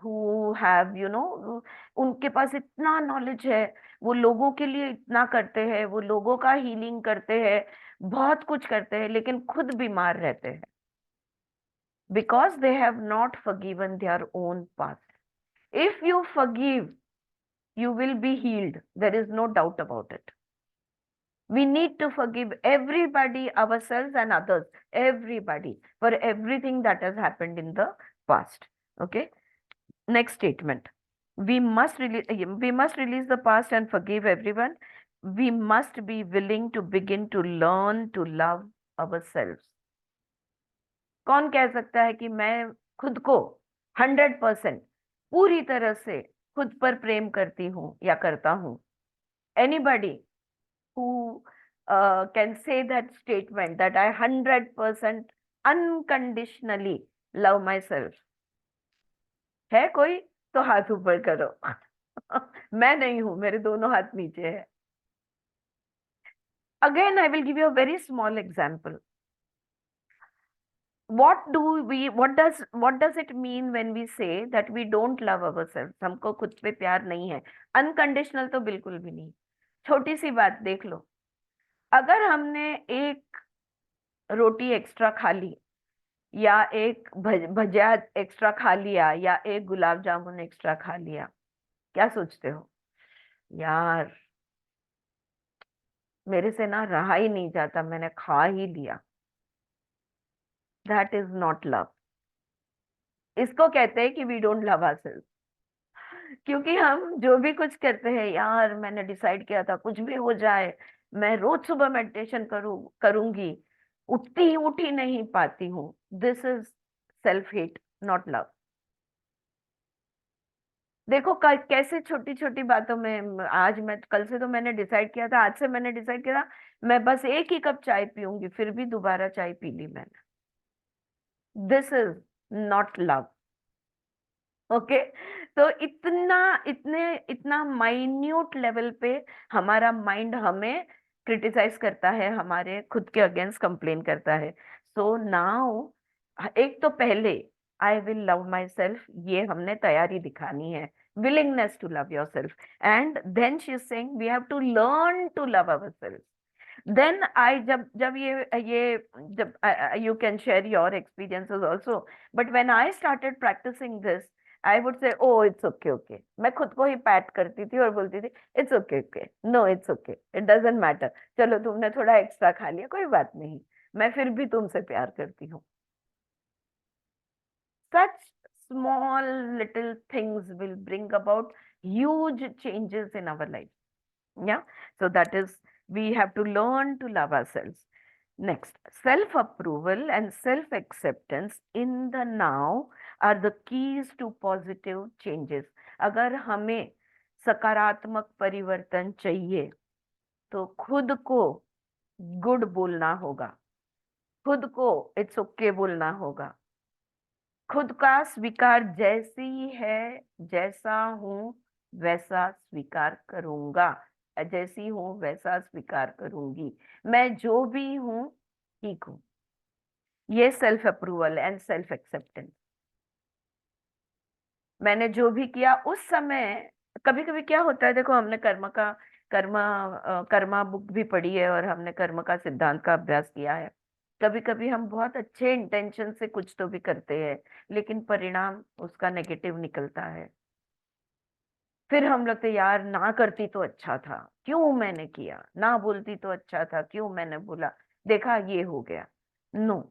who have उनके पास इतना नॉलेज है, वो लोगों के लिए इतना करते हैं, वो लोगों का हीलिंग करते हैं, बहुत कुछ करते हैं, लेकिन खुद बीमार रहते हैं. Because they have not forgiven their own past. If you forgive, you will be healed. There is no doubt about it. We need to forgive everybody, ourselves and others, everybody, for everything that has happened in the past. Okay. Next statement. We must release the past and forgive everyone. We must be willing to begin to learn to love ourselves. कौन कह सकता है कि मैं खुद को 100% पूरी तरह से खुद पर प्रेम करती हूँ या करता हूँ? Anybody who can say that statement that I 100% unconditionally love myself? है कोई? तो हाथ ऊपर करो। मैं नहीं हूं, मेरे दोनों हाथ नीचे है। Again, I will give you a very small example. What does it mean when we say that we don't love ourselves? हमको खुद पे प्यार नहीं है, अनकंडीशनल तो बिल्कुल भी नहीं। छोटी सी बात देख लो, अगर हमने एक रोटी एक्स्ट्रा खा ली, या एक भजिया एक्स्ट्रा खा लिया, या एक गुलाब जामुन एक्स्ट्रा खा लिया, क्या सोचते हो? यार, मेरे से ना रहा ही नहीं जाता, मैंने खा ही लिया। That is not love. इसको कहते हैं कि वी डोंट लव आवरसेल्फ। क्योंकि हम जो भी कुछ करते हैं, यार मैंने डिसाइड किया था कुछ भी हो जाए, मैं रोज सुबह मेडिटेशन करूंगी, उठ ही नहीं पाती हूँ। This is self hate, not love. देखो कैसे छोटी छोटी बातों में, आज मैं, कल से तो मैंने डिसाइड किया था, आज से मैंने डिसाइड किया था मैं बस एक ही कप चाय पीऊंगी, फिर भी दोबारा चाय पी ली मैंने। This is not love. Okay. तो इतना माइन्यूट लेवल पे हमारा माइंड हमें क्रिटिसाइज करता है, हमारे खुद के अगेंस्ट कंप्लेन करता है। सो नाउ, एक तो पहले I will love myself, ये हमने तैयारी दिखानी है, willingness to love yourself. And then she is saying we have to learn to love ourself. Then I, जब जब ये जब you can share your experiences also, but when I started practising this, I would say oh it's okay okay, मैं खुद को ही PAT करती थी और बोलती थी it's okay okay, no it's okay, it doesn't matter, चलो तुमने थोड़ा एक्स्ट्रा खा लिया, कोई बात नहीं, मैं फिर भी तुमसे प्यार करती हूँ। Such small little things will bring about huge changes in our life. Yeah. So that is, we have to learn to love ourselves. Next, self approval and self acceptance in the now are the keys to positive changes. अगर हमें सकारात्मक परिवर्तन चाहिए तो खुद को good बोलना होगा, खुद को इट्स ओके बोलना होगा, खुद का स्वीकार जैसी है, जैसा हूं वैसा स्वीकार करूंगा, जैसी हूं वैसा स्वीकार करूंगी, मैं जो भी हूं ठीक हूं। ये self approval and self acceptance. मैंने जो भी किया उस समय, कभी कभी क्या होता है, देखो हमने कर्मा बुक भी पढ़ी है और हमने कर्म का सिद्धांत का अभ्यास किया है। कभी कभी हम बहुत अच्छे इंटेंशन से कुछ तो भी करते हैं, लेकिन परिणाम उसका नेगेटिव निकलता है। फिर हम लगते यार ना करती तो अच्छा था, क्यों मैंने किया, ना बोलती तो अच्छा था, क्यों मैंने बोला, देखा ये हो गया। No,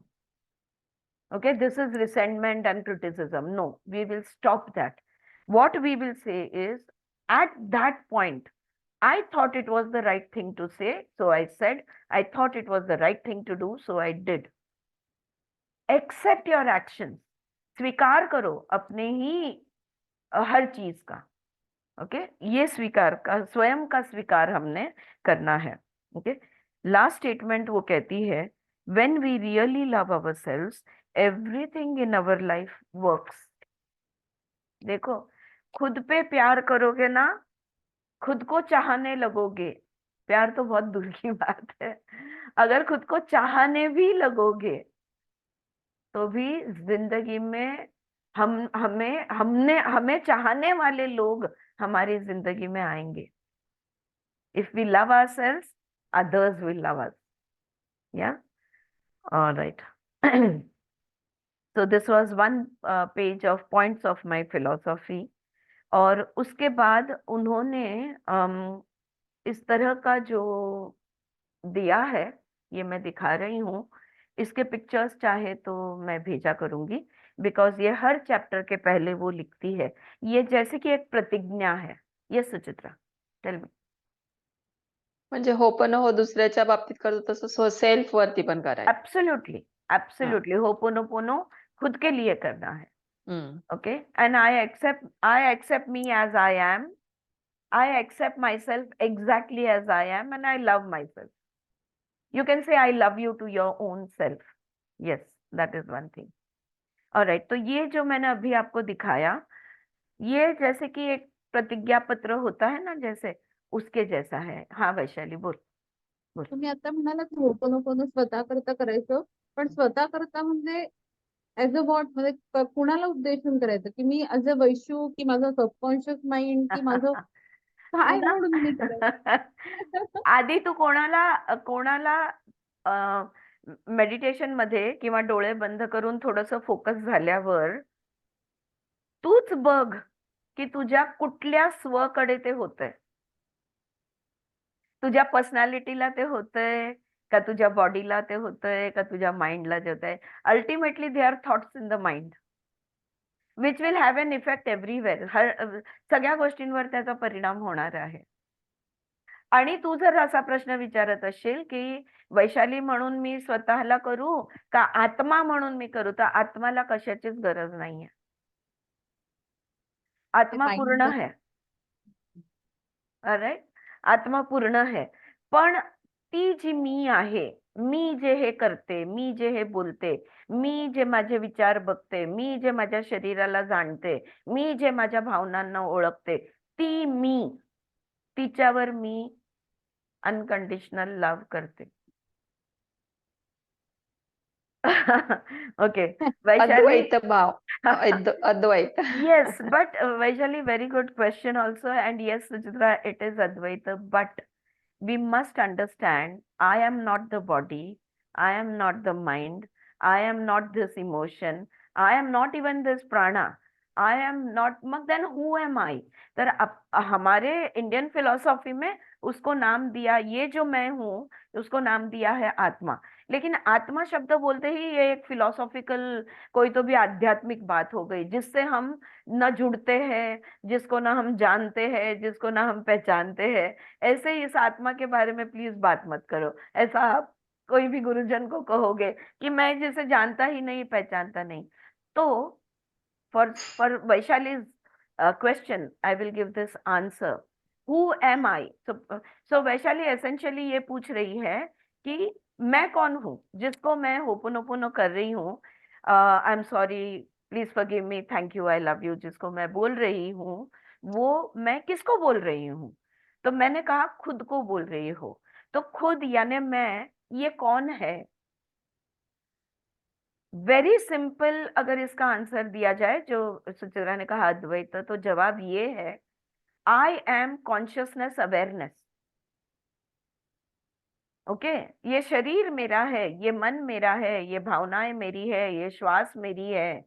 okay, this is resentment and criticism. No, we will stop that. What we will say is, at that point I thought it was the right thing to say, so I said. I thought it was the right thing to do, so I did. Accept your actions. स्वीकार करो अपने ही हर चीज का। Okay, ये स्वीकार का, स्वयं का स्वीकार हमने करना है। ओके, लास्ट स्टेटमेंट वो कहती है, when we really love ourselves everything in our life works. देखो, खुद पे प्यार करोगे ना, खुद को चाहने लगोगे, प्यार तो बहुत दूर की बात है, अगर खुद को चाहने भी लगोगे तो भी जिंदगी में हमें चाहने वाले लोग हमारी जिंदगी में आएंगे। If we love ourselves, others will love us. Yeah, alright. So this was one page of points of my philosophy. और उसके बाद उन्होंने इस तरह का जो दिया है, ये मैं दिखा रही हूँ, इसके पिक्चर्स चाहे तो मैं भेजा करूंगी, बिकॉज ये हर चैप्टर के पहले वो लिखती है, ये जैसे कि एक प्रतिज्ञा है। ये सुचित्रा, टेल मी। म्हणजे हो पण हो दुसऱ्याच्या बाबतीत करतो तसं सेल्फ वरती पण करायचं. एब्सोल्युटली, एब्सोल्युटली, होपोनोपोनो खुद के लिए करना है. Hmm. Okay, and I accept me as I am. I accept myself exactly as I am, and I love myself. You can say I love you to your own self. Yes, that is one thing. Alright, तो ये जो मैंने अभी आपको दिखाया, ये जैसे कि एक प्रतिज्ञा पत्र होता है ना, जैसे उसके जैसा है. हाँ वैशाली, बोल बोल. तुम्ही आता म्हणाला की होपोनोपोनो स्वतः करता करायचं, पण स्वतः करता म्हणजे ऍज अ व्हॉट, म्हणजे कुणाला उद्देशून करायचं, की मी ऍज अ वैशू, की माझं सबकॉन्शियस माइंड, की माझं तू काय ना म्हणून मी करायचं. आधी तू कोणाला कोणाला मेडिटेशन मध्ये किंवा डोळे बंद करून थोडस फोकस झाल्यावर तूच बघ की तुझ्या कुठल्या स्वकडे ते होतंय. तुझ्या पर्सनॅलिटीला ते होतंय का, तुझ्या बॉडीला ते होतंय का, तुझ्या माइंडला ते होतंय. Ultimately they are thoughts in the mind which will have an effect everywhere. सगळ्या गोष्टींवर त्याचा परिणाम होणार आहे. आणि तू जर असा प्रश्न विचारत असशील की वैशाली म्हणून मी स्वतःला करू का आत्मा म्हणून मी करू, तर आत्माला कशाचीच गरज नाहीये. ते आत्मा पूर्ण माइंड. है. राईट, आत्मा पूर्ण है. पण ती जी मी आहे, मी जे हे करते, मी जे हे बोलते, मी जे माझे विचार बघते, मी जे माझ्या शरीराला जाणते, मी जे माझ्या भावनांना ओळखते, ती मी, तिच्यावर मी अनकंडिशनल लव्ह करते. ओके वैशाली. अद्वैत भाव. अद्वैत. Yes, but Vaishali, very good question also. And yes, Suchitra, it is Advaita. But we must understand, I am not the body, I am not the mind, I am not this emotion, I am not even this prana, I am not. Mug then who am I? तर हमारे Indian philosophy में उसको नाम दिया, ये जो मैं हूँ उसको नाम दिया है आत्मा. लेकिन आत्मा शब्द बोलते ही ये एक फिलोसॉफिकल, कोई तो भी आध्यात्मिक बात हो गई जिससे हम न जुड़ते हैं, जिसको ना हम जानते हैं, जिसको ना हम पहचानते हैं. ऐसे ही इस आत्मा के बारे में प्लीज बात मत करो. ऐसा आप कोई भी गुरुजन को कहोगे कि मैं जिसे जानता ही नहीं, पहचानता नहीं. तो for Vaishali's question I will give this answer. Who am I? So Vaishali essentially ये पूछ रही है कि मैं कौन हूँ जिसको मैं होपोनोपोनो कर रही हूँ. आई am sorry, please forgive me, thank you, I love you, जिसको मैं बोल रही हूँ, वो मैं किसको बोल रही हूँ? तो मैंने कहा खुद को बोल रही हो. तो खुद यानी मैं, ये कौन है? वेरी सिंपल अगर इसका आंसर दिया जाए, जो सुचित्रा ने कहा अद्वैत, तो जवाब ये है, I am consciousness awareness. Okay, ये शरीर मेरा है, ये मन मेरा है, ये भावनाएं मेरी है, ये श्वास मेरी है,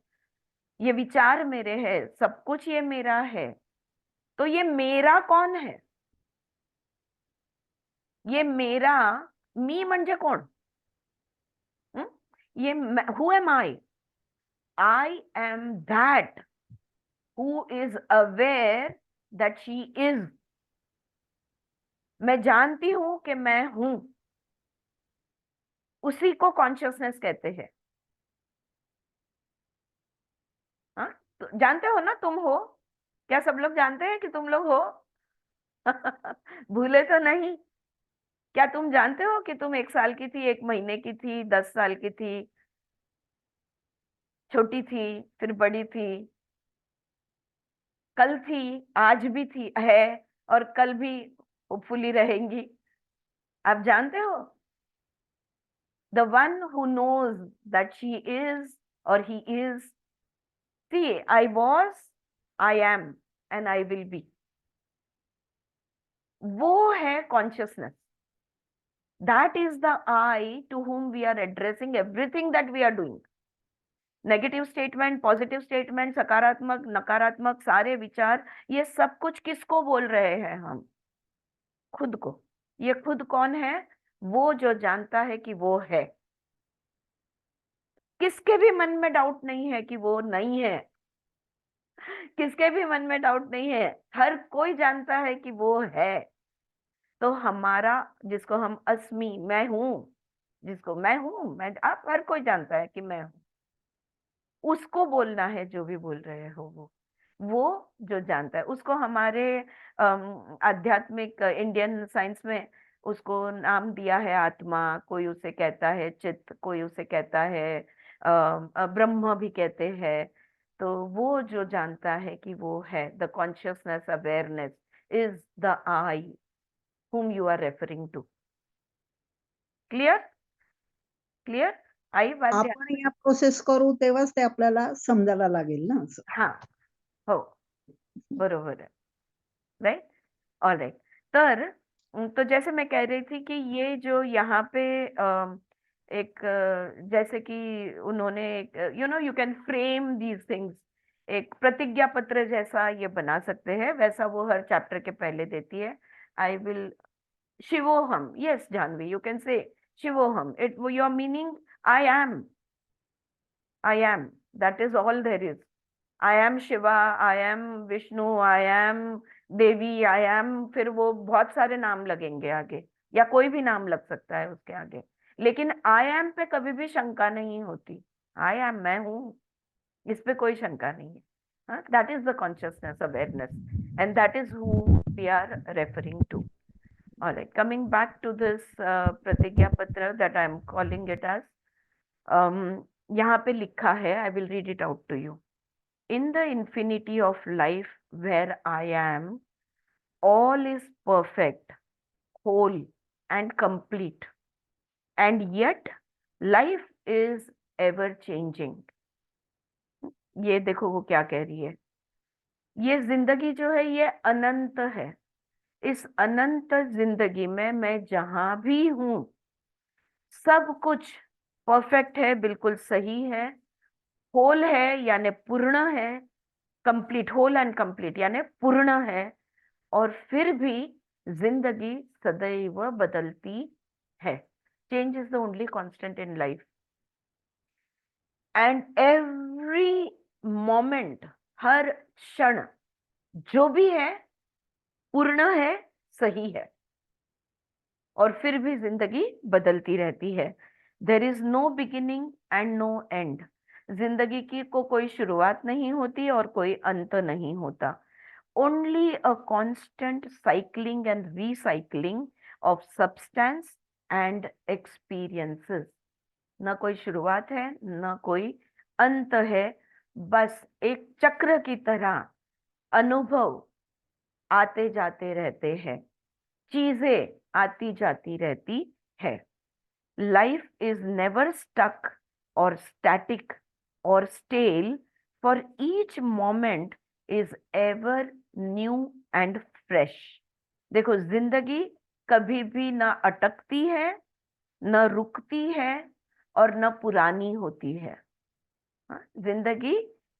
ये विचार मेरे हैं, सब कुछ ये मेरा है. तो ये मेरा कौन है? ये मेरा, मी म्हणजे कोण? हं? ये who am I? I am that who is aware that she is. मैं जानती हूं कि मैं हूं, उसी को कॉन्शियसनेस कहते हैं. हाँ, तो जानते हो ना तुम हो? क्या सब लोग जानते हैं कि तुम लोग हो? भूले तो नहीं? क्या तुम जानते हो कि तुम 1 साल की थी, 1 महीने की थी, 10 साल की थी, छोटी थी, फिर बड़ी थी, कल थी, आज भी थी, है, और कल भी होपफुली रहेंगी? आप जानते हो? The one who knows that she is or he is. See, I was, I am, and I will be. वो है consciousness. That is the I to whom we are addressing everything that we are doing. Negative statement, positive statement, सकारात्मक, नकारात्मक, सारे विचार, ये सब कुछ किसको बोल रहे हैं हम? खुद को. ये खुद कौन है? वो जो जानता है कि वो है. किसके भी मन में डाउट नहीं है कि वो नहीं है. किसके भी मन में डाउट नहीं है, हर कोई जानता है कि वो है. तो हमारा, जिसको हम अस्मि, मैं हूं, जिसको मैं हूं, मैं, आप हर कोई जानता है कि मैं हूं, उसको बोलना है जो भी बोल रहे हो वो जो जानता है उसको। हमारे आध्यात्मिक इंडियन साइंस में उसको नाम दिया है आत्मा, कोई उसे कहता है चित्त, कोई उसे कहता है ब्रह्म भी कहते हैं। तो वो जो जानता है कि वो है, the consciousness awareness is the I whom you are referring to. Clear? Clear? आई बात ध्यान आपण या प्रोसेस करू तेव्हाच ते आपल्याला समजायला लागेल ना असं. हाँ, हो, बरोबर है, राइट, ऑल राइट। तर तो जैसे मैं कह रही थी कि ये जो यहाँ पे एक जैसे कि उन्होंने एक, you know, you can frame these things, एक प्रतिज्ञा पत्र जैसा ये बना सकते हैं, वैसा वो हर चैप्टर के पहले देती है। आई विल शिवोहम, yes Janvi, you can say शिवोहम, it your meaning, I am, that is all there is. I am Shiva, I am Vishnu, I am Devi, I am, फिर वो बहुत सारे नाम लगेंगे आगे, या कोई भी नाम लग सकता है उसके आगे, लेकिन आई एम पे कभी भी शंका नहीं होती। आई एम, मैं हूं, इस पे कोई शंका नहीं है। That is the consciousness awareness, and that is who we are referring to. All right, coming back to this Pratigya Patra that I am calling it as, यहाँ पे लिखा है, I will read it out to you. In the infinity of life where I am, all is perfect, whole and complete, and yet life is ever changing. ये देखो वो क्या कह रही है, ये जिंदगी जो है ये अनंत है। इस अनंत जिंदगी में मैं जहां भी हूं, सब कुछ परफेक्ट है, बिल्कुल सही है, होल है यानी पूर्ण है, कंप्लीट, होल एंड कंप्लीट यानी पूर्ण है, और फिर भी जिंदगी सदैव बदलती है। Change is the only constant in life, and every moment, हर क्षण जो भी है पूर्ण है, सही है, और फिर भी जिंदगी बदलती रहती है। There is no beginning and no end. जिंदगी की को कोई शुरुआत नहीं होती और कोई अंत नहीं होता। Only a constant cycling and recycling of substance and experiences. न कोई शुरुआत है न कोई अंत है, बस एक चक्र की तरह अनुभव आते जाते रहते हैं, चीजें आती जाती रहती है। Life is never stuck or static or stale, for each moment is ever new and fresh. देखो, जिंदगी कभी भी ना अटकती है, न रुकती है, और न पुरानी होती है। जिंदगी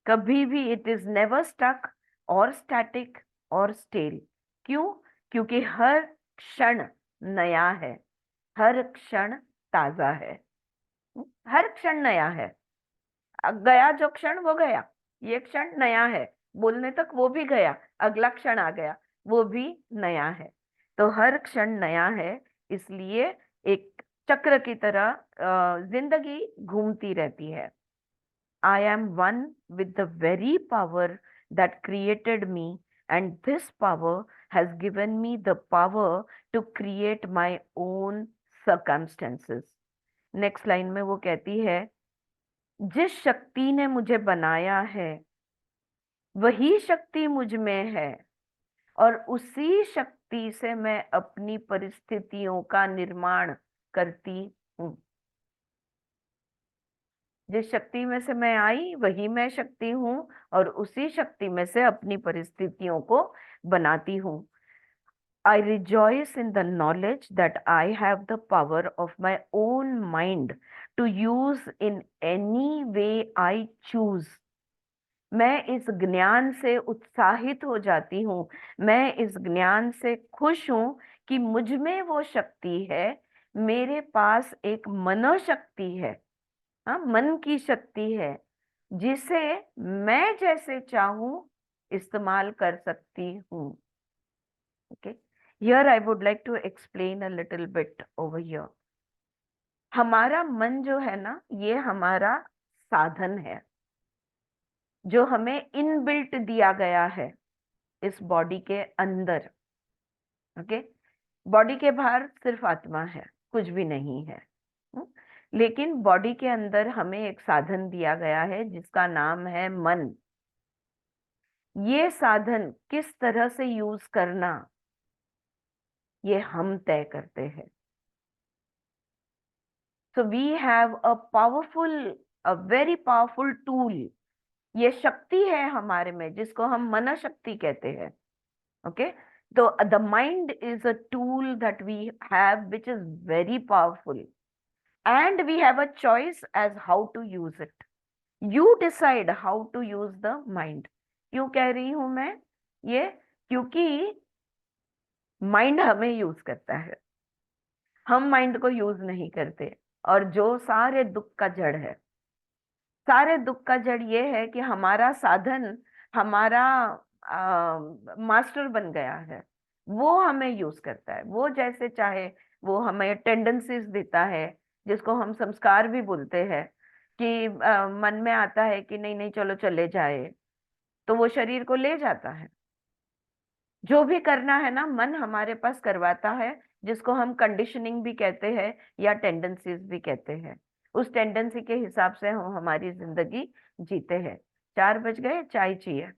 कभी भी, it is never stuck or static or stele. क्यों? क्योंकि हर क्षण नया है, हर क्षण ताजा है, हर क्षण नया है। गया जो क्षण वो गया, ये क्षण नया है, बोलने तक वो भी गया, अगला क्षण आ गया, वो भी नया है। तो हर क्षण नया है, इसलिए एक चक्र की तरह जिंदगी घूमती रहती है। I am one with the very power that created me, and this power has given me the power to create my own circumstances. Next line में वो कहती है, जिस शक्ति ने मुझे बनाया है वही शक्ति मुझ में है, और उसी शक्ति से मैं अपनी परिस्थितियों का निर्माण करती हूँ। जिस शक्ति में से मैं आई वही मैं शक्ति हूँ, और उसी शक्ति में से अपनी परिस्थितियों को बनाती हूँ। I rejoice in the knowledge that I have the power of my own mind to use in any way I choose. मैं इस ज्ञान से उत्साहित हो जाती हूँ, मैं इस ज्ञान से खुश हूँ कि मुझ में वो शक्ति है, मेरे पास एक मनोशक्ति है, हाँ, मन की शक्ति है, जिसे मैं जैसे चाहूं इस्तेमाल कर सकती हूँ। Okay, here I would like to explain a little bit over here. हमारा मन जो है ना, ये हमारा साधन है जो हमें इनबिल्ट दिया गया है इस बॉडी के अंदर। ओके, बॉडी के बाहर सिर्फ आत्मा है, कुछ भी नहीं है। हम्म? लेकिन बॉडी के अंदर हमें एक साधन दिया गया है जिसका नाम है मन। ये साधन किस तरह से यूज करना, ये हम तय करते हैं। So we have a powerful, a very powerful tool. ये शक्ति है हमारे में जिसको हम मन शक्ति कहते हैं। ओके, तो the mind is a tool that we have which is very powerful, and we have a choice as how to use it. You decide how to use the mind. क्यों कह रही हूं मैं ये? क्योंकि माइंड हमें use करता है, हम माइंड को यूज नहीं करते। और जो सारे दुख का जड़ है, सारे दुख का जड़ ये है कि हमारा साधन हमारा मास्टर बन गया है। वो हमें यूज करता है, वो जैसे चाहे वो हमें टेंडेंसीज देता है, जिसको हम संस्कार भी बोलते हैं। कि मन में आता है कि नहीं नहीं चलो चले जाए, तो वो शरीर को ले जाता है। जो भी करना है ना, मन हमारे पास करवाता है, जिसको हम कंडीशनिंग भी कहते हैं या टेंडेंसीज भी कहते हैं। उस टेंडेंसी के हिसाब से हम हमारी जिंदगी जीते हैं। 4 बज गए, चाय चाहिए,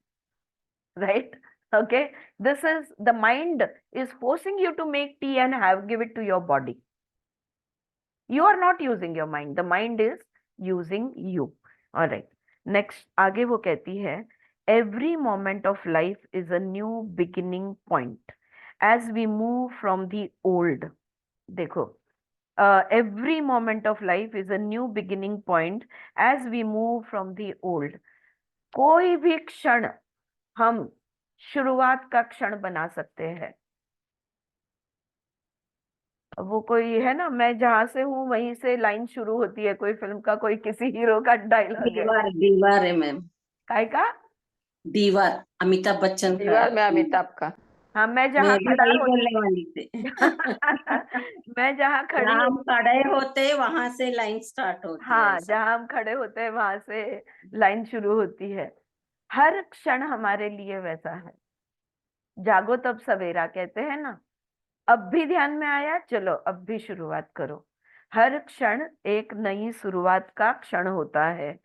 right? Okay, this is the mind is forcing you to make tea and have give it to your body. You are not using your mind, the mind is using you. Alright, next आगे वो कहती है, every moment of life is a new beginning point as we move from the old. देखो, every moment of life is a new beginning point as we move from the old. कोई भी क्षण हम शुरुआत का क्षण बना सकते हैं। वो कोई है ना, मैं जहां से हूं वहीं से लाइन शुरू होती है, कोई फिल्म का कोई किसी हीरो का डायलॉग है। दीवार दीवार है मैम, काय का? दीवार, अमिताभ बच्चन का। दीवार में अमिताभ का। हाँ, मैं मैं जहाँ भी खड़ा वही होती बोलने वाली थी। मैं जहाँ खड़ी जहाँ हम होती, खड़े होते वहां से लाइन स्टार्ट होती है, हाँ, ऐसा। जहाँ हम खड़े होते हैं वहां से लाइन शुरू होती है। हर क्षण हमारे लिए वैसा है। जागो तब सवेरा कहते हैं ना, अब भी ध्यान में आया, चलो अब भी शुरुआत करो। हर क्षण एक नई शुरुआत का क्षण होता है।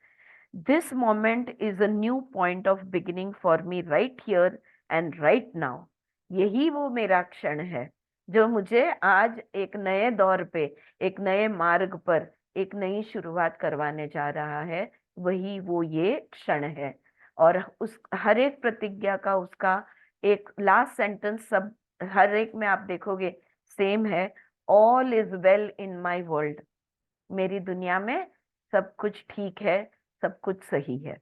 This moment is a new point of beginning for me right here and right now. यही वो मेरा क्षण है जो मुझे आज एक नए दौर पे, एक नए मार्ग पर, एक नई शुरुआत करवाने जा रहा है। वही वो ये क्षण है। और उस हर एक प्रतिज्ञा का, उसका एक लास्ट सेंटेंस सब हर एक में आप देखोगे सेम है। All is well in my world. मेरी दुनिया में सब कुछ ठीक है, सब कुछ सही है।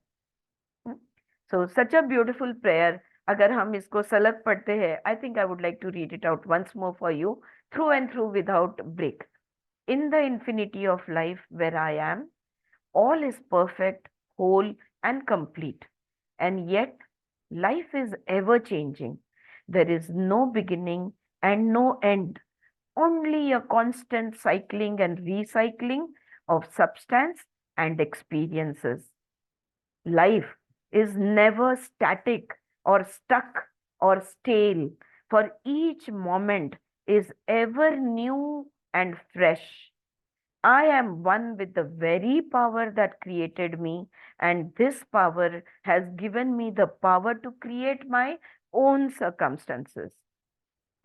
So such a beautiful prayer. अगर हम इसको सलग पढ़ते हैं, I think I would like to read it out once more for you, through and through without break. In the infinity of life where I am, all is perfect, whole, and complete. And yet, life is ever changing. There is no beginning and no end, only a constant cycling and recycling of substance and experiences. Life is never static or stuck or stale, for each moment is ever new and fresh. I am one with the very power that created me, and this power has given me the power to create my own circumstances.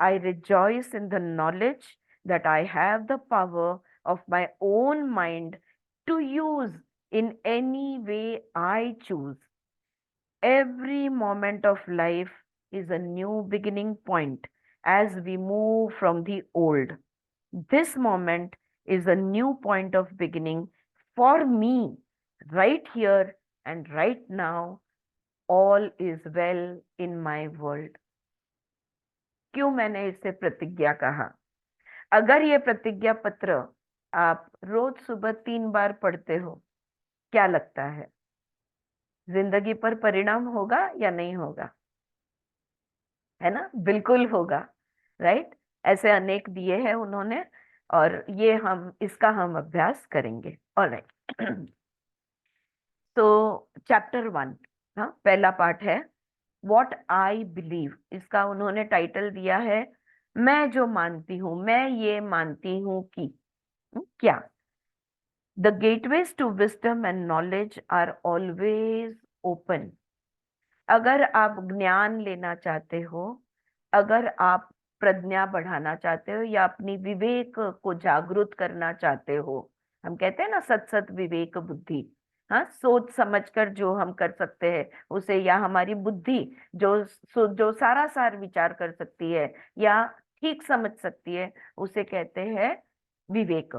I rejoice in the knowledge that I have the power of my own mind to use in any way I choose. Every moment of life is a new beginning point as we move from the old. This moment is a new point of beginning for me right here and right now. All is well in my world. क्यों मैंने इसे प्रतिज्ञा कहा? अगर ये प्रतिज्ञा पत्र आप रोज सुबह 3 बार पढ़ते हो, क्या लगता है जिंदगी पर परिणाम होगा या नहीं होगा? है ना, बिल्कुल होगा, राइट? ऐसे अनेक दिए हैं उन्होंने। और ये इसका हम अभ्यास करेंगे। ऑलराइट। तो चैप्टर 1, हाँ, पहला पार्ट है व्हाट आई बिलीव। इसका उन्होंने टाइटल दिया है मैं जो मानती हूँ, मैं ये मानती हूँ कि क्या। The gateways to wisdom and knowledge are always open. अगर आप ज्ञान लेना चाहते हो, अगर आप प्रज्ञा बढ़ाना चाहते हो या अपनी विवेक को जागृत करना चाहते हो, हम कहते हैं ना सत सत विवेक बुद्धि, हाँ, सोच समझकर जो हम कर सकते हैं उसे, या हमारी बुद्धि जो सारा सार विचार कर सकती है या ठीक समझ सकती है, उसे कहते हैं विवेक।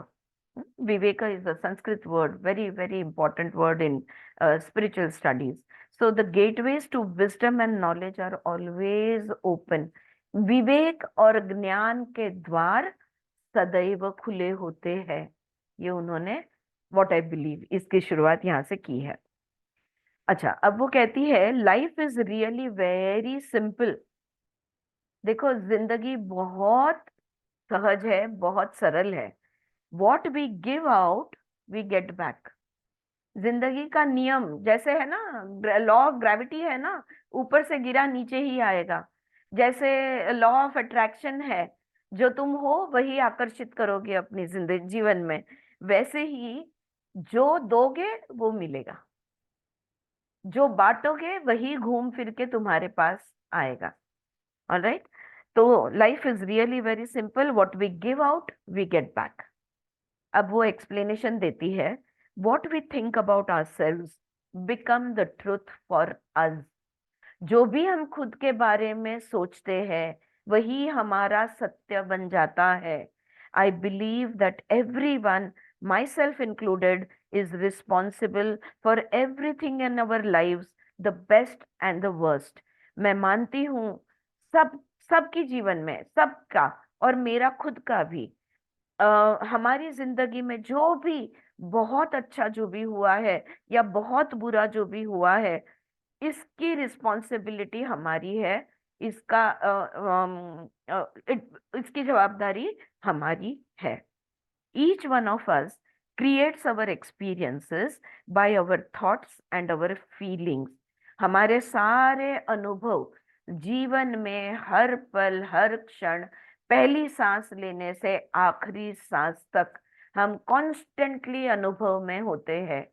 विवेक is a Sanskrit word, very very important word in spiritual studies. So the gateways to wisdom and knowledge are always open. विवेक और ज्ञान के द्वार सदैव खुले होते हैं। ये उन्होंने व्हाट आई बिलीव इसकी शुरुआत यहाँ से की है। अच्छा, अब वो कहती है life is really very simple. देखो, जिंदगी बहुत सहज है, बहुत सरल है। What we give out we get back. जिंदगी का नियम जैसे है ना, लॉ ऑफ ग्रेविटी है ना, ऊपर से गिरा नीचे ही आएगा। जैसे लॉ ऑफ अट्रैक्शन है, जो तुम हो वही आकर्षित करोगे अपनी जिंदगी जीवन में, वैसे ही जो दोगे वो मिलेगा, जो बांटोगे वही घूम फिर के तुम्हारे पास आएगा। ऑलराइट। तो life is really very simple, what we give out we get back. अब वो एक्सप्लेनेशन देती है what we think about ourselves become the truth for us. जो भी हम खुद के बारे में सोचते हैं वही हमारा सत्य बन जाता है। I believe that every one, my self included, is responsible for everything in our lives, the best and the worst. मैं मानती हूँ सबकी जीवन में, सबका और मेरा खुद का भी, हमारी जिंदगी में जो भी बहुत अच्छा जो भी हुआ है या बहुत बुरा जो भी हुआ है, इसकी रिस्पॉन्सिबिलिटी हमारी है। इसका इसकी जवाबदारी हमारी है। Each one of us creates our experiences by our thoughts and our feelings. हमारे सारे अनुभव जीवन में हर पल हर क्षण, पहली सांस लेने से आखिरी सांस तक हम कॉन्स्टेंटली अनुभव में होते हैं।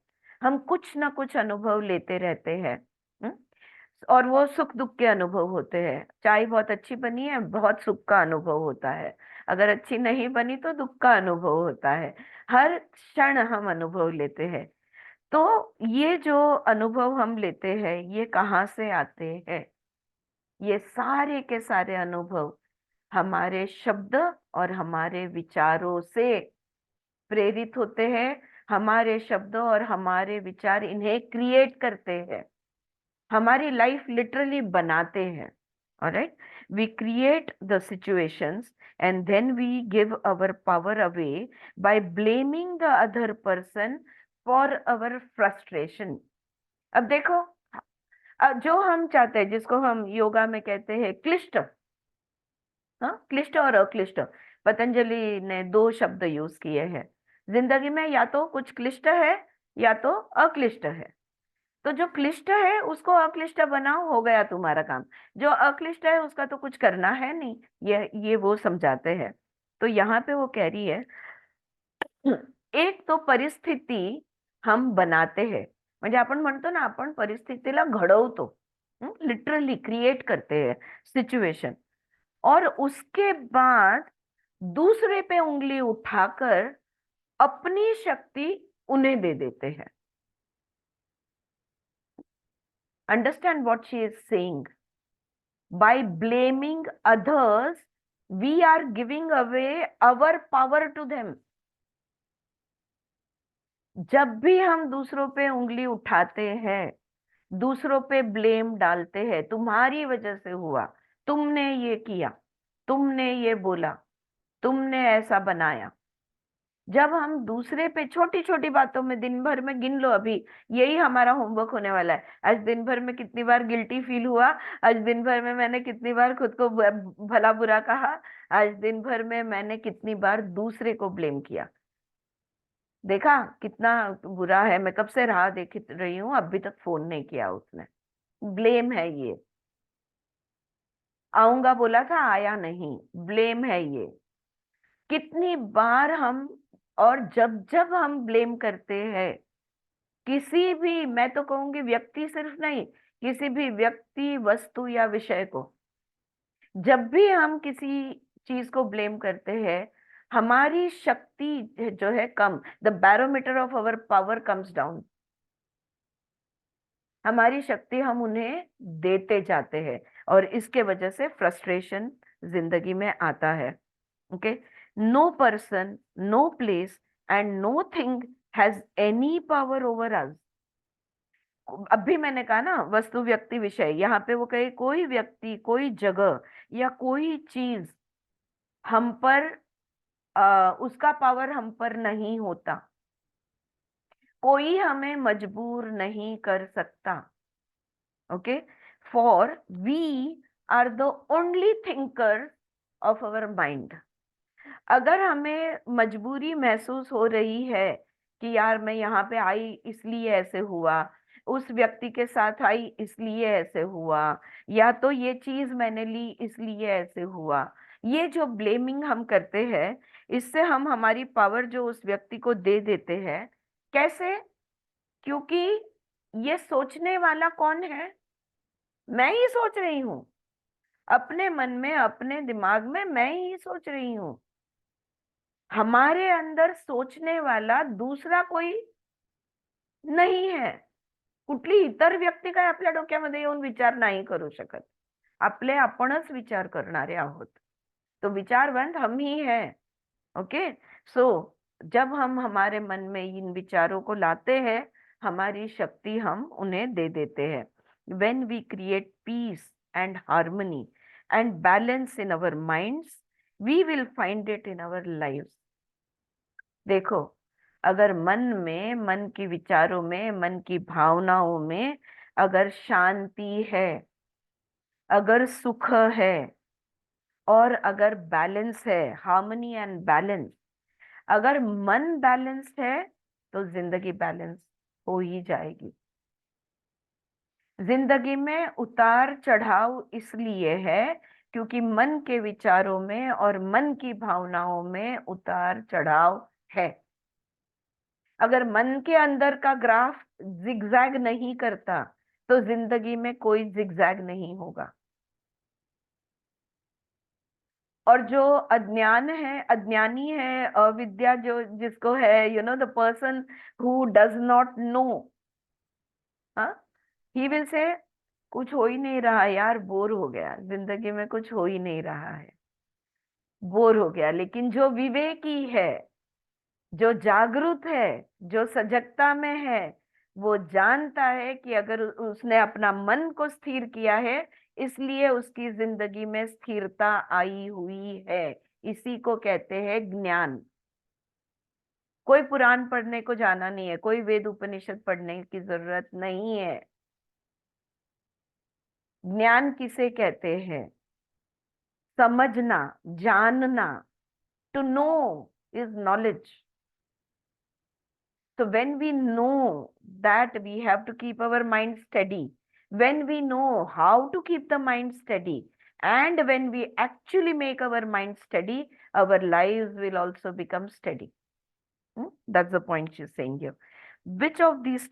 हम कुछ ना कुछ अनुभव लेते रहते हैं। हम्म? और वो सुख दुख के अनुभव होते हैं। चाय बहुत अच्छी बनी है, बहुत सुख का अनुभव होता है। अगर अच्छी नहीं बनी तो दुख का अनुभव होता है। हर क्षण हम अनुभव लेते हैं। तो ये जो अनुभव हम लेते हैं ये कहाँ से आते हैं? ये सारे के सारे अनुभव हमारे शब्द और हमारे विचारों से प्रेरित होते हैं। हमारे शब्द और हमारे विचार इन्हें क्रिएट करते हैं, हमारी लाइफ लिटरली बनाते हैं। Alright, we create the situations and then we give our power away by blaming the other person for our frustration. अब देखो, जो हम चाहते हैं, जिसको हम योगा में कहते हैं क्लिष्ट, हाँ, क्लिष्ट और अक्लिष्ट, पतंजलि ने 2 शब्द यूज किए हैं। जिंदगी में या तो कुछ क्लिष्ट है या तो अक्लिष्ट है। तो जो क्लिष्ट है उसको अक्लिष्ट बनाओ, हो गया तुम्हारा काम। जो अक्लिष्ट है उसका तो कुछ करना है नहीं। ये वो समझाते हैं। तो यहाँ पे वो कह रही है एक तो परिस्थिती हम बनाते हैं, म्हणजे आपण म्हणतो ना, आपण परिस्थितीला घडवतो, लिटरली क्रिएट करते हैं सिचुएशन, और उसके बाद दूसरे पे उंगली उठाकर अपनी शक्ति उन्हें दे देते हैं। Understand what she is saying. By blaming others, we are giving away our power to them. जब भी हम दूसरों पे उंगली उठाते हैं, दूसरों पे ब्लेम डालते हैं, तुम्हारी वजह से हुआ, तुमने ये किया, तुमने ये बोला, तुमने ऐसा बनाया, जब हम दूसरे पे छोटी छोटी बातों में, दिन भर में गिन लो, अभी यही हमारा होमवर्क होने वाला है, आज दिन भर में कितनी बार गिल्टी फील हुआ, आज दिन भर में मैंने कितनी बार खुद को भला बुरा कहा, आज दिन भर में मैंने कितनी बार दूसरे को ब्लेम किया। देखा कितना बुरा है, मैं कब से राह देख रही हूँ, अभी तक फोन नहीं किया उसने, ब्लेम है ये। आऊंगा बोला था, आया नहीं, ब्लेम है ये। कितनी बार हम, और जब जब हम ब्लेम करते हैं किसी भी, मैं तो कहूंगी व्यक्ति सिर्फ नहीं, किसी भी व्यक्ति, वस्तु या विषय को, जब भी हम किसी चीज को ब्लेम करते हैं, हमारी शक्ति जो है कम, the barometer of our power comes down. हमारी शक्ति हम उन्हें देते जाते हैं, और इसके वजह से फ्रस्ट्रेशन जिंदगी में आता है। Okay, no person, no place and no thing has any power over us. अभी मैंने कहा ना, वस्तु व्यक्ति विषय, यहाँ पे वो कहे कोई व्यक्ति, कोई जगह या कोई चीज हम पर, उसका पावर हम पर नहीं होता, कोई हमें मजबूर नहीं कर सकता। Okay, for we are the only thinker of our mind. अगर हमें मजबूरी महसूस हो रही है कि यार मैं यहाँ पे आई इसलिए ऐसे हुआ, उस व्यक्ति के साथ आई इसलिए ऐसे हुआ, या तो ये चीज मैंने ली इसलिए ऐसे हुआ, ये जो ब्लेमिंग हम करते हैं, इससे हम हमारी पावर जो उस व्यक्ति को दे देते हैं। कैसे? क्योंकि ये सोचने वाला कौन है? मैं ही सोच रही हूँ, अपने मन में, अपने दिमाग में मैं ही सोच रही हूँ। हमारे अंदर सोचने वाला दूसरा कोई नाही है. कुठली इतर व्यक्ती काय आपल्या डोक्यामध्ये येऊन विचार नाही करू शकत. आपले आपणच विचार करणारे आहोत. तो विचारवंत हम ही है. ओके, सो जब हम हमारे मन में इन विचारों को लाते हैं, हमारी शक्ति हम उन्हें दे देते हैं. When we create peace and harmony and balance in our minds, we will find it in our lives. देखो, अगर मन में, मन की विचारों में, मन की भावनाओं में अगर शांति है, अगर सुख है, और अगर बैलेंस है, हार्मनी एंड बैलेंस, अगर मन बैलेंस्ड है तो जिंदगी बैलेंस हो ही जाएगी. जिंदगी में उतार चढ़ाव इसलिए है क्योंकि मन के विचारों में और मन की भावनाओं में उतार चढ़ाव है. अगर मन के अंदर का ग्राफ जिगजैग नहीं करता तो जिंदगी में कोई जिगजैग नहीं होगा. और जो अज्ञान है, अज्ञानी है, अविद्या जो जिसको है, you know, the person who does not know, हाँ, ही विल से कुछ हो ही नहीं रहा यार, बोर हो गया, जिंदगी में कुछ हो ही नहीं रहा है, बोर हो गया. लेकिन जो विवेकी है, जो जागरूक है, जो सजगता में है, वो जानता है कि अगर उसने अपना मन को स्थिर किया है, इसलिए उसकी जिंदगी में स्थिरता आई हुई है. इसी को कहते हैं ज्ञान. कोई पुराण पढ़ने को जाना नहीं है, कोई वेद उपनिषद पढ़ने की जरूरत नहीं है. ज्ञान किसे कहते हैं? समझना, जानना. To know is knowledge. So when we know that we have to keep our mind steady, when we know how to keep the mind steady, and when we actually make our mind steady, our lives will also become steady. That's the point she's saying here. Which of these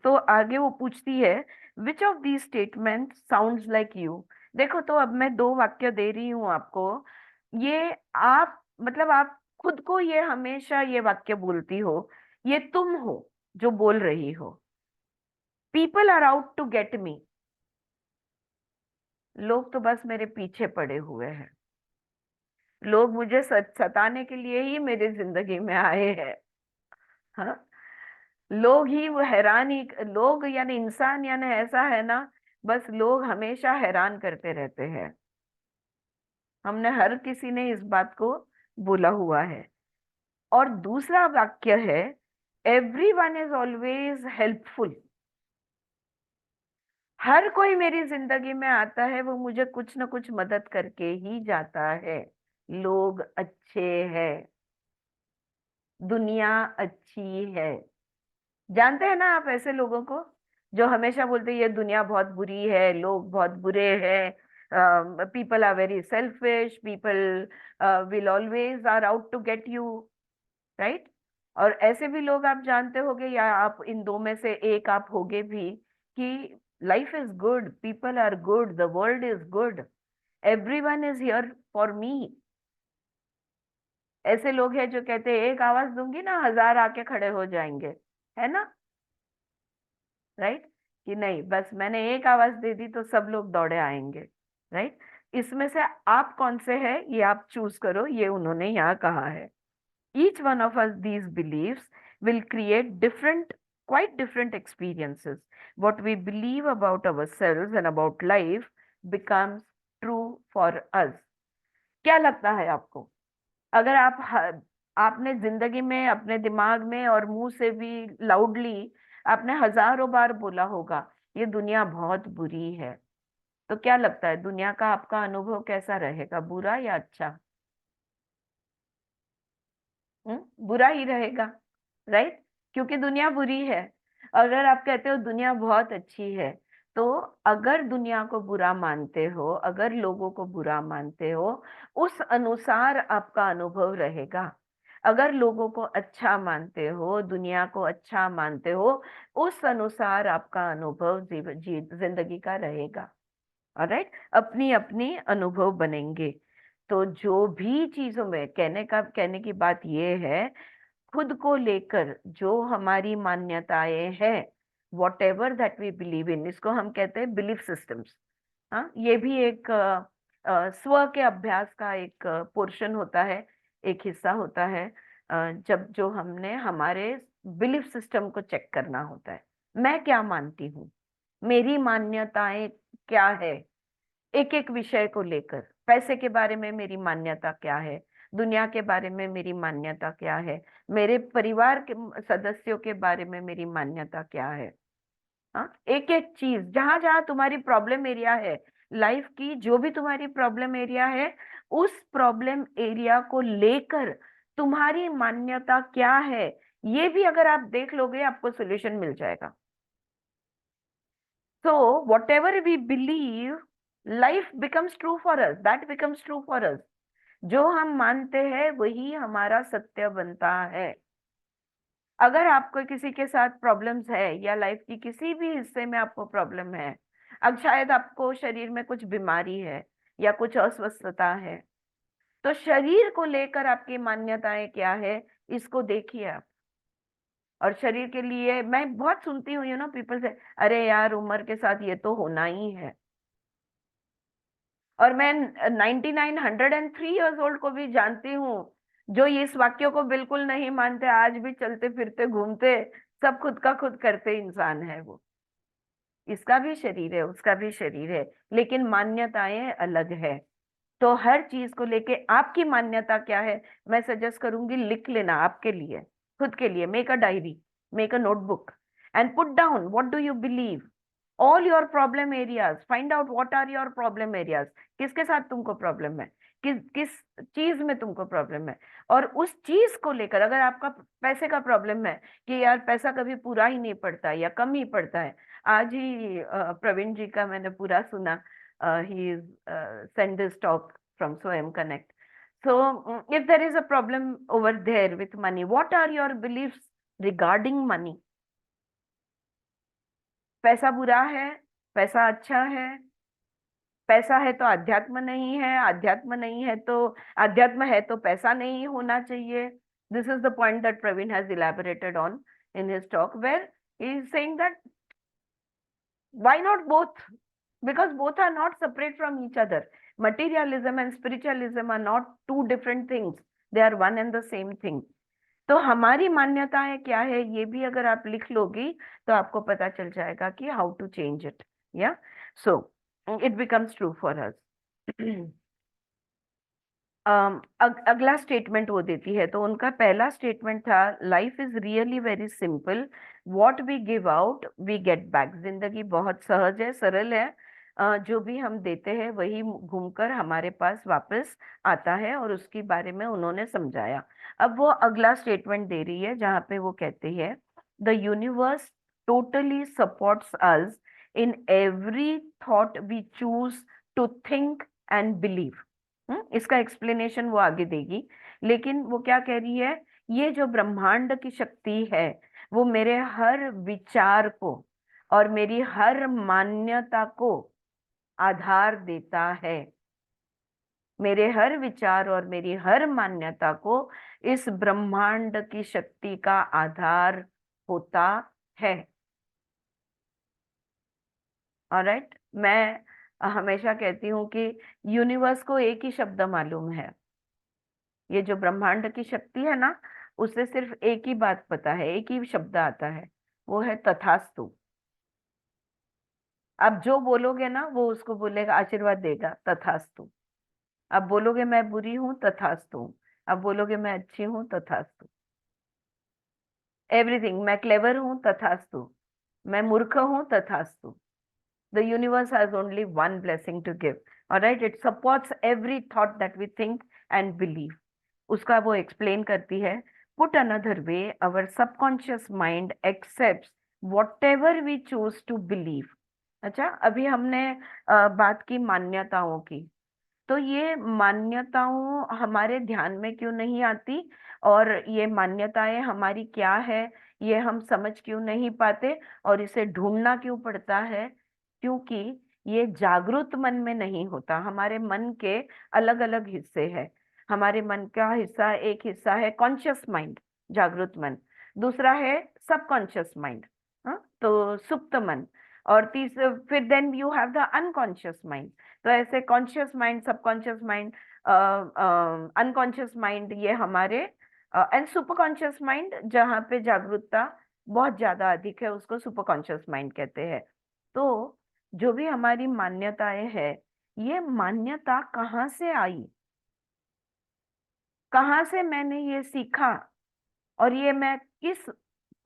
तो आगे वो पूछती है, which of these statements sounds like you? देखो, तो अब मैं 2 वाक्य दे रही हूँ आपको. ये आप, मतलब आप खुद को ये हमेशा ये वाक्य बोलती हो, ये तुम हो जो बोल रही हो. People are out to get me. लोग तो बस मेरे पीछे पड़े हुए हैं. लोग मुझे सताने के लिए ही मेरी जिंदगी में आए हैं. हाँ, लोग ही वो हैरान ही, लोग यानी इंसान यानी ऐसा है ना, बस लोग हमेशा हैरान करते रहते हैं. हमने हर किसी ने इस बात को बोला हुआ है. और दूसरा वाक्य है एवरीवन इज ऑलवेज हेल्पफुल। हर कोई मेरी जिंदगी में आता है, वो मुझे कुछ ना कुछ मदद करके ही जाता है। लोग अच्छे हैं, दुनिया अच्छी है। जानते हैं ना आप ऐसे लोगों को जो हमेशा बोलते हैं ये दुनिया बहुत बुरी है, लोग बहुत बुरे हैं, people are very selfish, people will always are out to get you, right? और ऐसे भी लोग आप जानते होंगे, या आप इन दो में से एक आप होगे भी, कि life is good, people are good, the world is good, everyone is here for me. ऐसे लोग हैं जो कहते हैं एक आवाज दूंगी ना 1000 आके खड़े हो जाएंगे, है ना? राइट? कि नहीं, बस मैंने एक आवाज दे दी तो सब लोग दौड़े आएंगे, राइट? इसमें से आप कौन से हैं ये आप चूज करो, ये उन्होंने यहाँ कहा है। Each one of us, these beliefs will create different, quite different experiences. What we believe about ourselves and about life becomes true for us. क्या लगता है आपको? अगर आपने जिंदगी में अपने दिमाग में और मुंह से भी लाउडली आपने हजारों बार बोला होगा ये दुनिया बहुत बुरी है, तो क्या लगता है दुनिया का आपका अनुभव कैसा रहेगा, बुरा या अच्छा? बुरा ही रहेगा, राइट? क्योंकि दुनिया बुरी है। अगर आप कहते हो दुनिया बहुत अच्छी है, तो अगर दुनिया को बुरा मानते हो, अगर लोगों को बुरा मानते हो, उस अनुसार आपका अनुभव रहेगा। अगर लोगों को अच्छा मानते हो, दुनिया को अच्छा मानते हो, उस अनुसार आपका अनुभव जिंदगी का रहेगा। ऑलराइट? अपनी अपनी अनुभव बनेंगे। तो जो भी चीजों में कहने की बात ये है, खुद को लेकर जो हमारी मान्यताएं हैं, whatever that we believe in, इसको हम कहते हैं बिलीफ सिस्टम्स। हाँ, ये भी एक स्व के अभ्यास का एक पोर्शन होता है, एक हिस्सा होता है। जब जो हमने हमारे बिलीफ सिस्टम को चेक करना होता है, मैं क्या मानती हूँ, मेरी मान्यताएं क्या है, एक एक विषय को लेकर। पैसे के बारे में मेरी मान्यता क्या है, दुनिया के बारे में मेरी मान्यता क्या है, मेरे परिवार के सदस्यों के बारे में मेरी मान्यता क्या है। हाँ, एक एक चीज, जहां जहां तुम्हारी प्रॉब्लम एरिया है लाइफ की, जो भी तुम्हारी प्रॉब्लम एरिया है, उस प्रॉब्लम एरिया को लेकर तुम्हारी मान्यता क्या है, ये भी अगर आप देख लोगे आपको सोल्यूशन मिल जाएगा। So whatever we believe, life becomes true for us, that becomes true for us. जो हम मानते हैं वही हमारा सत्य बनता है। अगर आपको किसी के साथ प्रॉब्लम्स है, या लाइफ की किसी भी हिस्से में आपको प्रॉब्लम है, अब शायद आपको शरीर में कुछ बीमारी है या कुछ अस्वस्थता है, तो शरीर को लेकर आपकी मान्यताएं क्या है, इसको देखिए आप। और शरीर के लिए मैं बहुत सुनती हूँ, पीपल से, अरे यार उम्र के साथ ये तो होना ही है। और मैं 103 ईयर्स ओल्ड को भी जानती हूँ जो इस वाक्य को बिल्कुल नहीं मानते, आज भी चलते फिरते घूमते सब खुद का खुद करते इंसान है वो। इसका भी शरीर है, उसका भी शरीर है, लेकिन मान्यताएं अलग है। तो हर चीज को लेके आपकी मान्यता क्या है, मैं सजेस्ट करूंगी लिख लेना आपके लिए, खुद के लिए। Make a diary, make a notebook, and put down what do you believe, all your problem areas, find out what are your problem areas. किसके साथ तुमको प्रॉब्लम है, किस किस चीज में तुमको प्रॉब्लम है, और उस चीज को लेकर, अगर आपका पैसे का प्रॉब्लम है कि यार पैसा कभी पूरा ही नहीं पड़ता या कम ही पड़ता है। आज ही प्रवीण जी का मैंने पूरा सुना, he is sent this talk from Swayam Connect. So if there is a problem over there with money, what are your beliefs regarding money? पैसा बुरा है, पैसा अच्छा है, पैसा है तो अध्यात्म नहीं है, अध्यात्म नहीं है तो अध्यात्म है तो पैसा नहीं होना चाहिए। This is the point that Praveen has elaborated on in his talk, where he is saying that why not both? Because both are not separate from each other. Materialism and spiritualism are not two different things. They are one and the same thing. तो हमारी मान्यताएं क्या है, ये भी अगर आप लिख लोगी तो आपको पता चल जाएगा कि हाउ टू चेंज इट, या so it becomes true for us. अगला स्टेटमेंट वो देती है, तो उनका पहला स्टेटमेंट था, life is really very simple, what we give out we get back. जिंदगी बहुत सहज है, सरल है, जो भी हम देते हैं वही घूमकर हमारे पास वापस आता है, और उसके बारे में उन्होंने समझाया। अब वो अगला स्टेटमेंट दे रही है जहाँ पे वो कहती है, the universe totally supports us in every thought we choose to think and believe. इसका एक्सप्लेनेशन वो आगे देगी, लेकिन वो क्या कह रही है, ये जो ब्रह्मांड की शक्ति है वो मेरे हर विचार को और मेरी हर मान्यता को आधार देता है। मेरे हर विचार और मेरी हर मान्यता को इस ब्रह्मांड की शक्ति का आधार होता है। ऑलराइट, मैं हमेशा कहती हूँ कि यूनिवर्स को एक ही शब्द मालूम है, ये जो ब्रह्मांड की शक्ति है ना, उसे सिर्फ एक ही बात पता है, एक ही शब्द आता है, वो है तथास्तु। आप जो बोलोगे ना वो उसको बोलेगा, आशीर्वाद देगा, तथास्तु। आप बोलोगे मैं बुरी हूं, तथास्तु। आप बोलोगे मैं अच्छी हूं, तथास्तु। एवरीथिंग, मैं क्लेवर हूं, तथास्तु। मैं मूर्ख हूं, तथास्तु। The universe has only one blessing to give. All right, it supports every thought that we think and believe. उसका वो explain करती है, put another way, our subconscious mind accepts whatever we choose to believe. अच्छा, अभी हमने बात की मान्यताओं की, तो ये मान्यताओं हमारे ध्यान में क्यों नहीं आती, और ये मान्यताएं हमारी क्या है ये हम समझ क्यों नहीं पाते, और इसे ढूंढना क्यों पड़ता है? क्योंकि ये जागृत मन में नहीं होता। हमारे मन के अलग अलग हिस्से हैं। हमारे मन का हिस्सा, एक हिस्सा है कॉन्शियस माइंड, जागृत मन, दूसरा है सबकॉन्शियस माइंड, तो सुप्त मन, और तीसरा फिर then you have the unconscious mind. तो ऐसे conscious mind, subconscious mind, unconscious mind, ये हमारे एंड सुपर कॉन्शियस माइंड, जहाँ पे जागरूकता बहुत ज्यादा अधिक है उसको सुपर कॉन्शियस माइंड कहते हैं। तो जो भी हमारी मान्यताएं है, ये मान्यता कहाँ से आई, कहाँ से मैंने ये सीखा, और ये मैं किस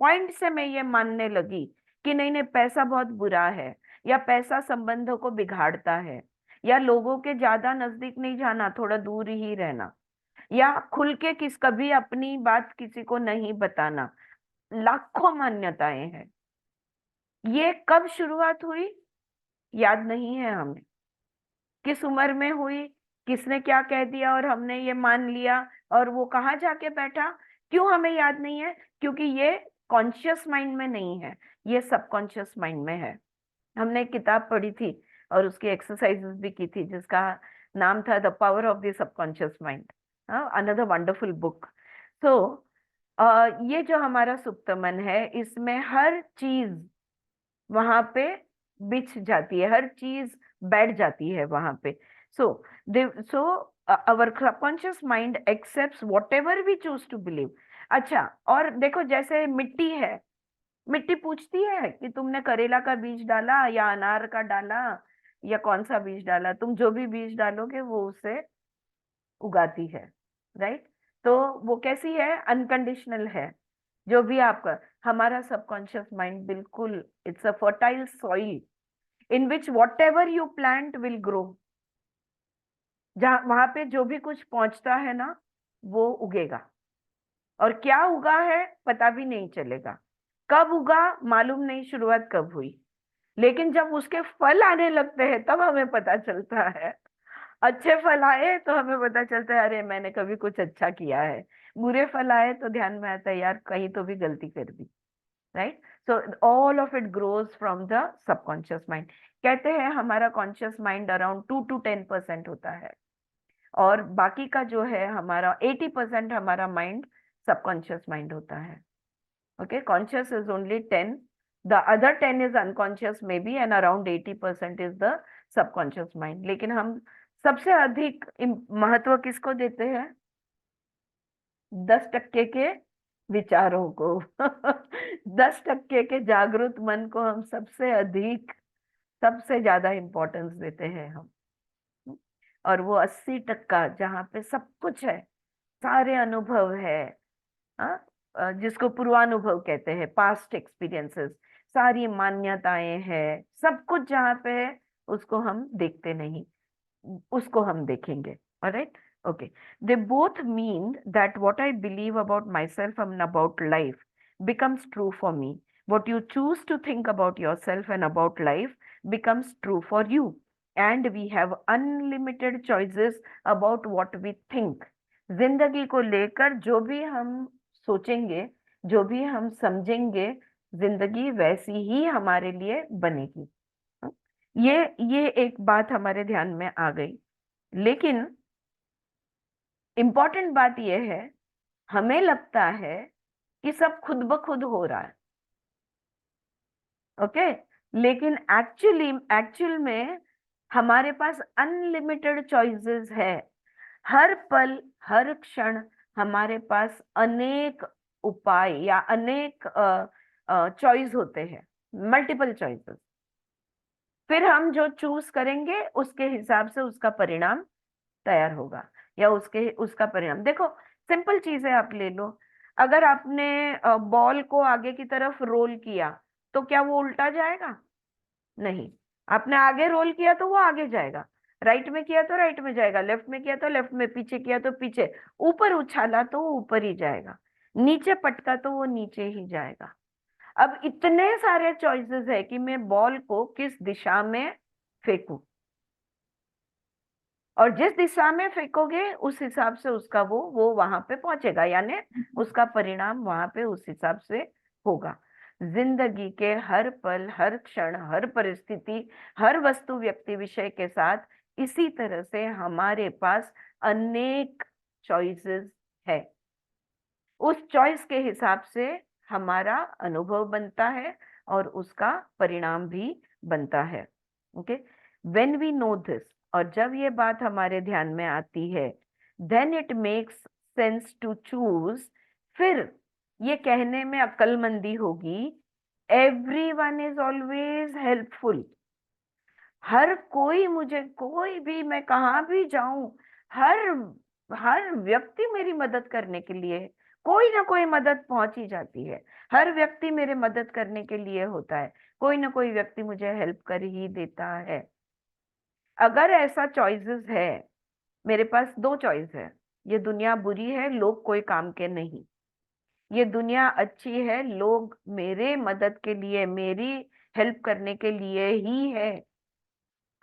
पॉइंट से मैं ये मानने लगी कि नहीं नहीं पैसा बहुत बुरा है, या पैसा संबंधों को बिगाड़ता है, या लोगों के ज्यादा नजदीक नहीं जाना, थोड़ा दूर ही रहना, या खुल के कभी अपनी बात किसी को नहीं बताना। लाखों मान्यताएं हैं। ये कब शुरुआत हुई याद नहीं है हमें, किस उम्र में हुई, किसने क्या कह दिया और हमने ये मान लिया, और वो कहाँ जाके बैठा, क्यों हमें याद नहीं है? क्योंकि ये कॉन्शियस माइंड में नहीं है, ये सबकॉन्शियस माइंड में है। हमने एक किताब पढ़ी थी और उसकी एक्सरसाइजेस भी की थी, जिसका नाम था the power of the subconscious mind, another wonderful book. So ये जो हमारा सुप्त मन है, इसमें हर चीज वहां पे बिछ जाती है, हर चीज बैठ जाती है वहां पे। So so our subconscious mind accepts whatever we choose to believe. अच्छा, और देखो जैसे मिट्टी है, मिट्टी पूछती है कि तुमने करेला का बीज डाला या अनार का डाला या कौन सा बीज डाला, तुम जो भी बीज डालोगे वो उसे उगाती है, राइट? तो वो कैसी है? अनकंडीशनल है। जो भी आपका, हमारा सबकॉन्शियस माइंड बिल्कुल, it's a fertile soil in which what ever you plant will grow. जहां वहां पे जो भी कुछ पहुंचता है ना, वो उगेगा, और क्या उगा है पता भी नहीं चलेगा, कब उगा मालूम नहीं, शुरुआत कब हुई, लेकिन जब उसके फल आने लगते हैं तब हमें पता चलता है। अच्छे फल आए तो हमें पता चलता है, अरे मैंने कभी कुछ अच्छा किया है। बुरे फल आए तो ध्यान में आता है, यार कहीं तो भी गलती कर दी, right? So all of it grows from the subconscious mind. कहते हैं हमारा कॉन्शियस माइंड अराउंड 2 to 10% होता है, और बाकी का जो है हमारा 80% हमारा माइंड सबकॉन्शियस माइंड होता है। Okay, conscious is only 10, the other 10 is unconscious may be, and around 80% is the subconscious mind. लेकिन हम सबसे अधिक महत्व किसको देते हैं? 10% के विचारों को 10% के जागृत मन को हम सबसे अधिक, सबसे ज्यादा इंपॉर्टेंस देते हैं हम। और वो 80% जहाँ पे सब कुछ है, सारे अनुभव है, हाँ, जिसको पूर्वानुभव कहते हैं, पास्ट एक्सपीरियंसेस, सारी मान्यताएं हैं, सब कुछ जहाँ पे है उसको हम देखते नहीं, उसको हम देखेंगे. Alright, okay. They both mean that what I believe about myself and about life becomes true for me. What you choose to think about yourself and about life becomes true for you. And we have unlimited choices about what we think. जिंदगी को लेकर जो भी हम सोचेंगे, जो भी हम समझेंगे, जिंदगी वैसी ही हमारे लिए बनेगी. ये एक बात हमारे ध्यान में आ गई. लेकिन इंपॉर्टेंट बात यह है, हमें लगता है कि सब खुद ब खुद हो रहा है. ओके, लेकिन एक्चुअल में हमारे पास अनलिमिटेड चॉइसेस है. हर पल, हर क्षण हमारे पास अनेक उपाय या अनेक चॉइस होते हैं, मल्टीपल चॉइसेस. फिर हम जो चूज करेंगे उसके हिसाब से उसका परिणाम तैयार होगा, या उसका परिणाम. देखो, सिंपल चीज है, आप ले लो. अगर आपने बॉल को आगे की तरफ रोल किया तो क्या वो उल्टा जाएगा? नहीं. आपने आगे रोल किया तो वो आगे जाएगा, राइट में किया तो राइट में जाएगा, लेफ्ट में किया तो लेफ्ट में, पीछे किया तो पीछे, ऊपर उछाला तो वो ऊपर ही जाएगा, नीचे पटका तो वो नीचे ही जाएगा. अब इतने सारे चॉइसेस है कि मैं बॉल को किस दिशा में फेंकूं, और जिस दिशा में फेंकोगे उस हिसाब से उसका वो वहां पे पहुंचेगा, यानी उसका परिणाम वहां पे उस हिसाब से होगा. जिंदगी के हर पल, हर क्षण, हर परिस्थिति, हर वस्तु, व्यक्ति, विषय के साथ इसी तरह से हमारे पास अनेक चॉइसेस है. उस चॉइस के हिसाब से हमारा अनुभव बनता है और उसका परिणाम भी बनता है. Okay, when we know this, और जब ये बात हमारे ध्यान में आती है, then it makes sense to choose. फिर ये कहने में अक्लमंदी होगी, एवरीवन इज ऑलवेज हेल्पफुल. हर कोई मुझे, कोई भी, मैं कहाँ भी जाऊं, हर हर व्यक्ति मेरी मदद करने के लिए, कोई ना कोई मदद पहुंच ही जाती है. हर व्यक्ति मेरे मदद करने के लिए होता है, कोई ना कोई व्यक्ति मुझे हेल्प कर ही देता है. अगर ऐसा चॉइसेस है, मेरे पास दो चॉइस है, ये दुनिया बुरी है, लोग कोई काम के नहीं, ये दुनिया अच्छी है, लोग मेरे मदद के लिए, मेरी हेल्प करने के लिए ही है,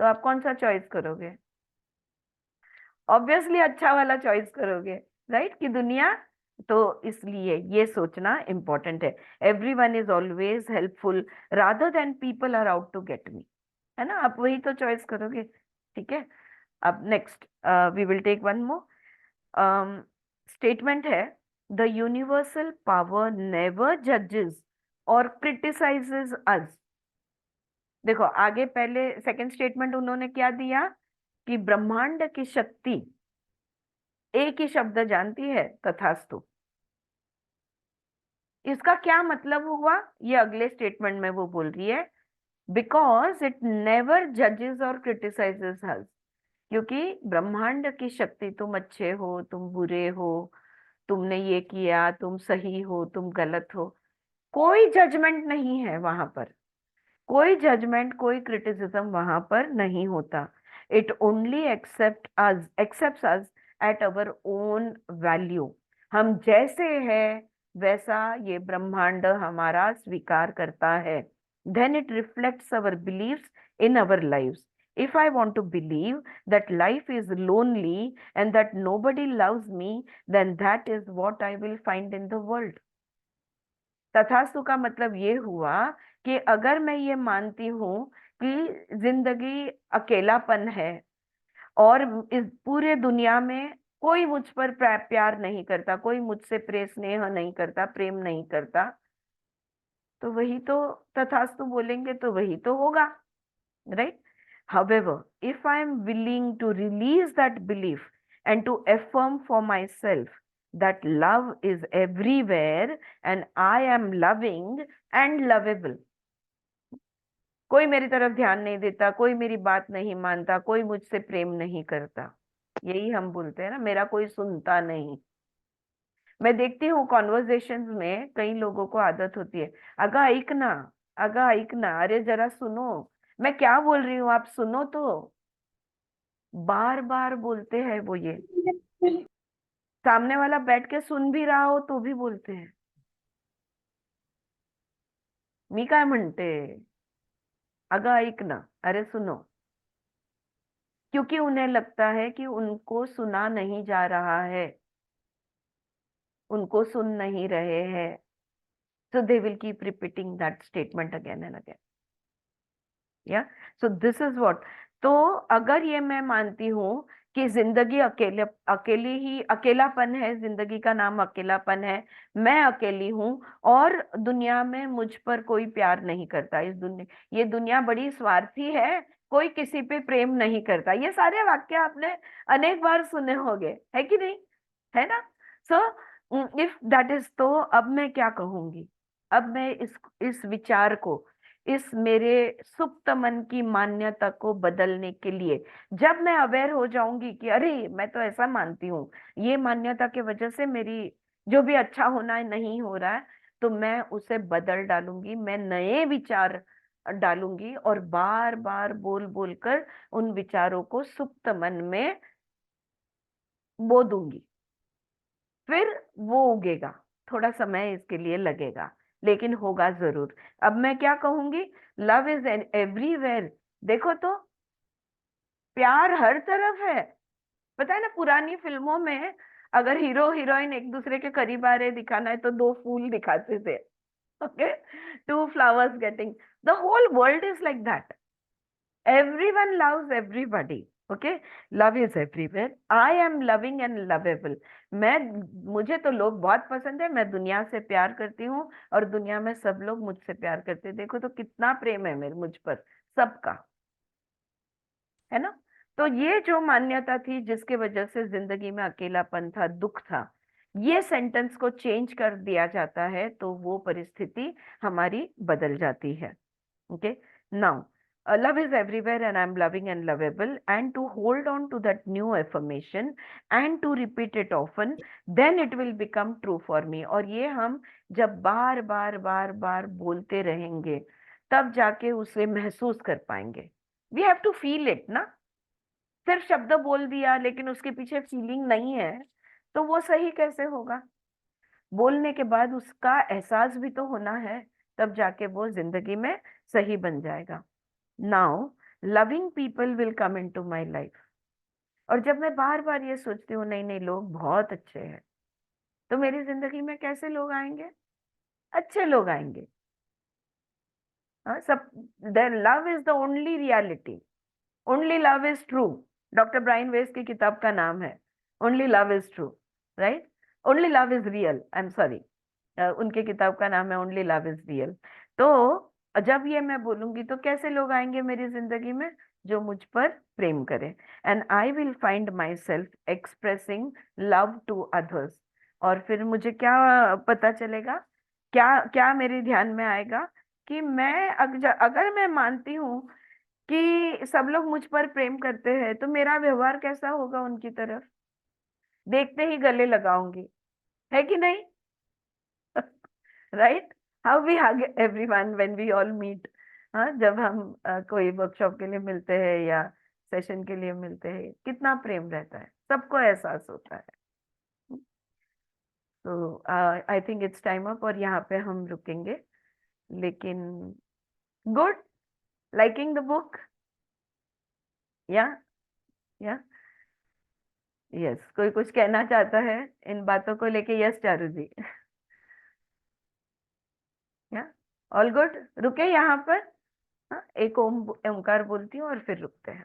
तो आप कौन सा चॉइस करोगे? ऑब्वियसली अच्छा वाला चॉइस करोगे, राइट, कि दुनिया. तो इसलिए ये सोचना इंपॉर्टेंट है, everyone is always helpful rather than people are out to get me, है ना. आप वही तो चॉइस करोगे. ठीक है. अब next we will take one more statement है, द यूनिवर्सल पावर नेवर जजेस और क्रिटिसाइजेस अस. देखो, आगे पहले सेकंड स्टेटमेंट उन्होंने क्या दिया कि ब्रह्मांड की शक्ति एक ही शब्द जानती है, तथास्तु. इसका क्या मतलब हुआ, ये अगले स्टेटमेंट में वो बोल रही है, बिकॉज इट नेवर जजेस और क्रिटिसाइजेस अस. क्योंकि ब्रह्मांड की शक्ति, तुम अच्छे हो, तुम बुरे हो, तुमने ये किया, तुम सही हो, तुम गलत हो, कोई जजमेंट नहीं है वहां पर, कोई जजमेंट, कोई क्रिटिसिज्म वहां पर नहीं होता. It only accepts us at our own value. हम जैसे हैं वैसा ये ब्रह्मांड हमारा स्वीकार करता है. Then it reflects our believes in our lives. If I want to believe that life is lonely and that nobody loves me, then that is what I will find in the world. तथास्तु का मतलब ये हुआ कि अगर मैं ये मानती हूँ कि जिंदगी अकेलापन है और इस पूरे दुनिया में कोई मुझ पर प्यार नहीं करता, कोई मुझसे स्नेह नहीं करता, प्रेम नहीं करता, तो वही तो तथास्तु बोलेंगे, तो वही तो होगा, right. However, if I am willing to release that belief and to affirm for myself that love is everywhere and I am loving and lovable, कोई मेरी तरफ ध्यान नहीं देता, कोई मेरी बात नहीं मानता, कोई मुझसे प्रेम नहीं करता। यही हम बोलते हैं ना, मेरा कोई सुनता नहीं। मैं देखती हूँ कॉन्वर्जेशंस में कई लोगों को आदत होती है, अगा ऐक ना, अगा ऐक ना, अरे जरा सुनो, मैं क्या बोल रही हूँ आप सुनो तो। बार बार बोलते हैं वो ये, सामने वाला बैठ के सुन भी रहा हो तो भी बोलते हैं। मी काय म्हणते, अगं ऐक ना, अरे सुनो। क्योंकि उन्हें लगता है कि उनको सुना नहीं जा रहा है, उनको सुन नहीं रहे हैं। So they will keep repeating that statement again and again. Yeah. So this is what. तो अगर ये मैं मानती हूँ कि जिंदगी अकेले अकेली ही अकेलापन है, जिंदगी का नाम अकेलापन है, मैं अकेली हूँ और दुनिया में मुझ पर कोई प्यार नहीं करता, ये दुनिया बड़ी स्वार्थी है, कोई किसी पे प्रेम नहीं करता, ये सारे वाक्य आपने अनेक बार सुने होंगे, है कि नहीं, है ना। सो इफ दैट इज, तो अब मैं क्या कहूंगी, अब मैं इस विचार को, इस मेरे सुप्त मन की मान्यता को बदलने के लिए, जब मैं अवेयर हो जाऊंगी कि अरे मैं तो ऐसा मानती हूँ, ये मान्यता की वजह से मेरी जो भी अच्छा होना है नहीं हो रहा है, तो मैं उसे बदल डालूंगी, मैं नए विचार डालूंगी और बार बार बोल बोल कर उन विचारों को सुप्त मन में बो दूंगी। फिर वो उगेगा, थोड़ा समय इसके लिए लगेगा, लेकिन होगा जरूर। अब मैं क्या कहूंगी, लव इज एवरीवेयर। देखो तो, प्यार हर तरफ है। पता है ना, पुरानी फिल्मों में अगर हीरो हीरोइन एक दूसरे के करीब आ रहे दिखाना है तो दो फूल दिखाते थे, okay, two flowers getting, the whole world is like that, everyone loves everybody, okay, love is everywhere, I am loving and lovable। मैं, मुझे तो लोग बहुत पसंद है, मैं दुनिया से प्यार करती हूँ और दुनिया में सब लोग मुझसे प्यार करते हैं। देखो तो कितना प्रेम है मेरे मुझ पर सबका, है ना। तो ये जो मान्यता थी जिसके वजह से जिंदगी में अकेलापन था, दुख था, ये सेंटेंस को चेंज कर दिया जाता है तो वो परिस्थिति हमारी बदल जाती है। Okay, now love is everywhere and I'm loving and lovable, and to hold on to that new affirmation and to repeat it often, then it will become true for me। और ये हम जब बार बार बार बार बोलते रहेंगे तब जाके उसे महसूस कर पाएंगे। We have to feel it ना, सिर्फ शब्द बोल दिया लेकिन उसके पीछे फीलिंग नहीं है तो वो सही कैसे होगा। बोलने के बाद उसका एहसास भी तो होना है, तब जाके वो जिंदगी में सही बन जाएगा। Now loving people will come into my life. और जब मैं बार बार ये सोचती हूँ नहीं नहीं लोग बहुत अच्छे हैं, तो मेरी जिंदगी में कैसे लोग आएंगे, अच्छे लोग आएंगे। सब, love is the only reality, only love is true. Doctor Brian Weiss की किताब का नाम है only love is true, right, only love is real, I am sorry, उनके किताब का नाम है ओनली लव इज रियल। तो जब ये मैं बोलूंगी तो कैसे लोग आएंगे मेरी जिंदगी में, जो मुझ पर प्रेम करें, and I will find myself expressing love to others. और फिर मुझे क्या पता चलेगा, क्या क्या मेरे ध्यान में आएगा कि मैं अगर मैं मानती हूँ कि सब लोग मुझ पर प्रेम करते हैं तो मेरा व्यवहार कैसा होगा उनकी तरफ, देखते ही गले लगाऊंगी, है कि नहीं, right. How we hug everyone when we all meet. हाँ, जब हम कोई वर्कशॉप के लिए मिलते हैं या सेशन के लिए मिलते हैं, कितना प्रेम रहता है, सबको एहसास होता है। तो I think it's time up और यहाँ पे हम रुकेंगे। लेकिन गुड, लाइकिंग द बुक, या या यस, कोई कुछ कहना चाहता है इन बातों को लेके, यस चारू जी, या ऑल गुड, रुके यहाँ पर। हाँ, एक ओमकार बोलती हूँ और फिर रुकते हैं।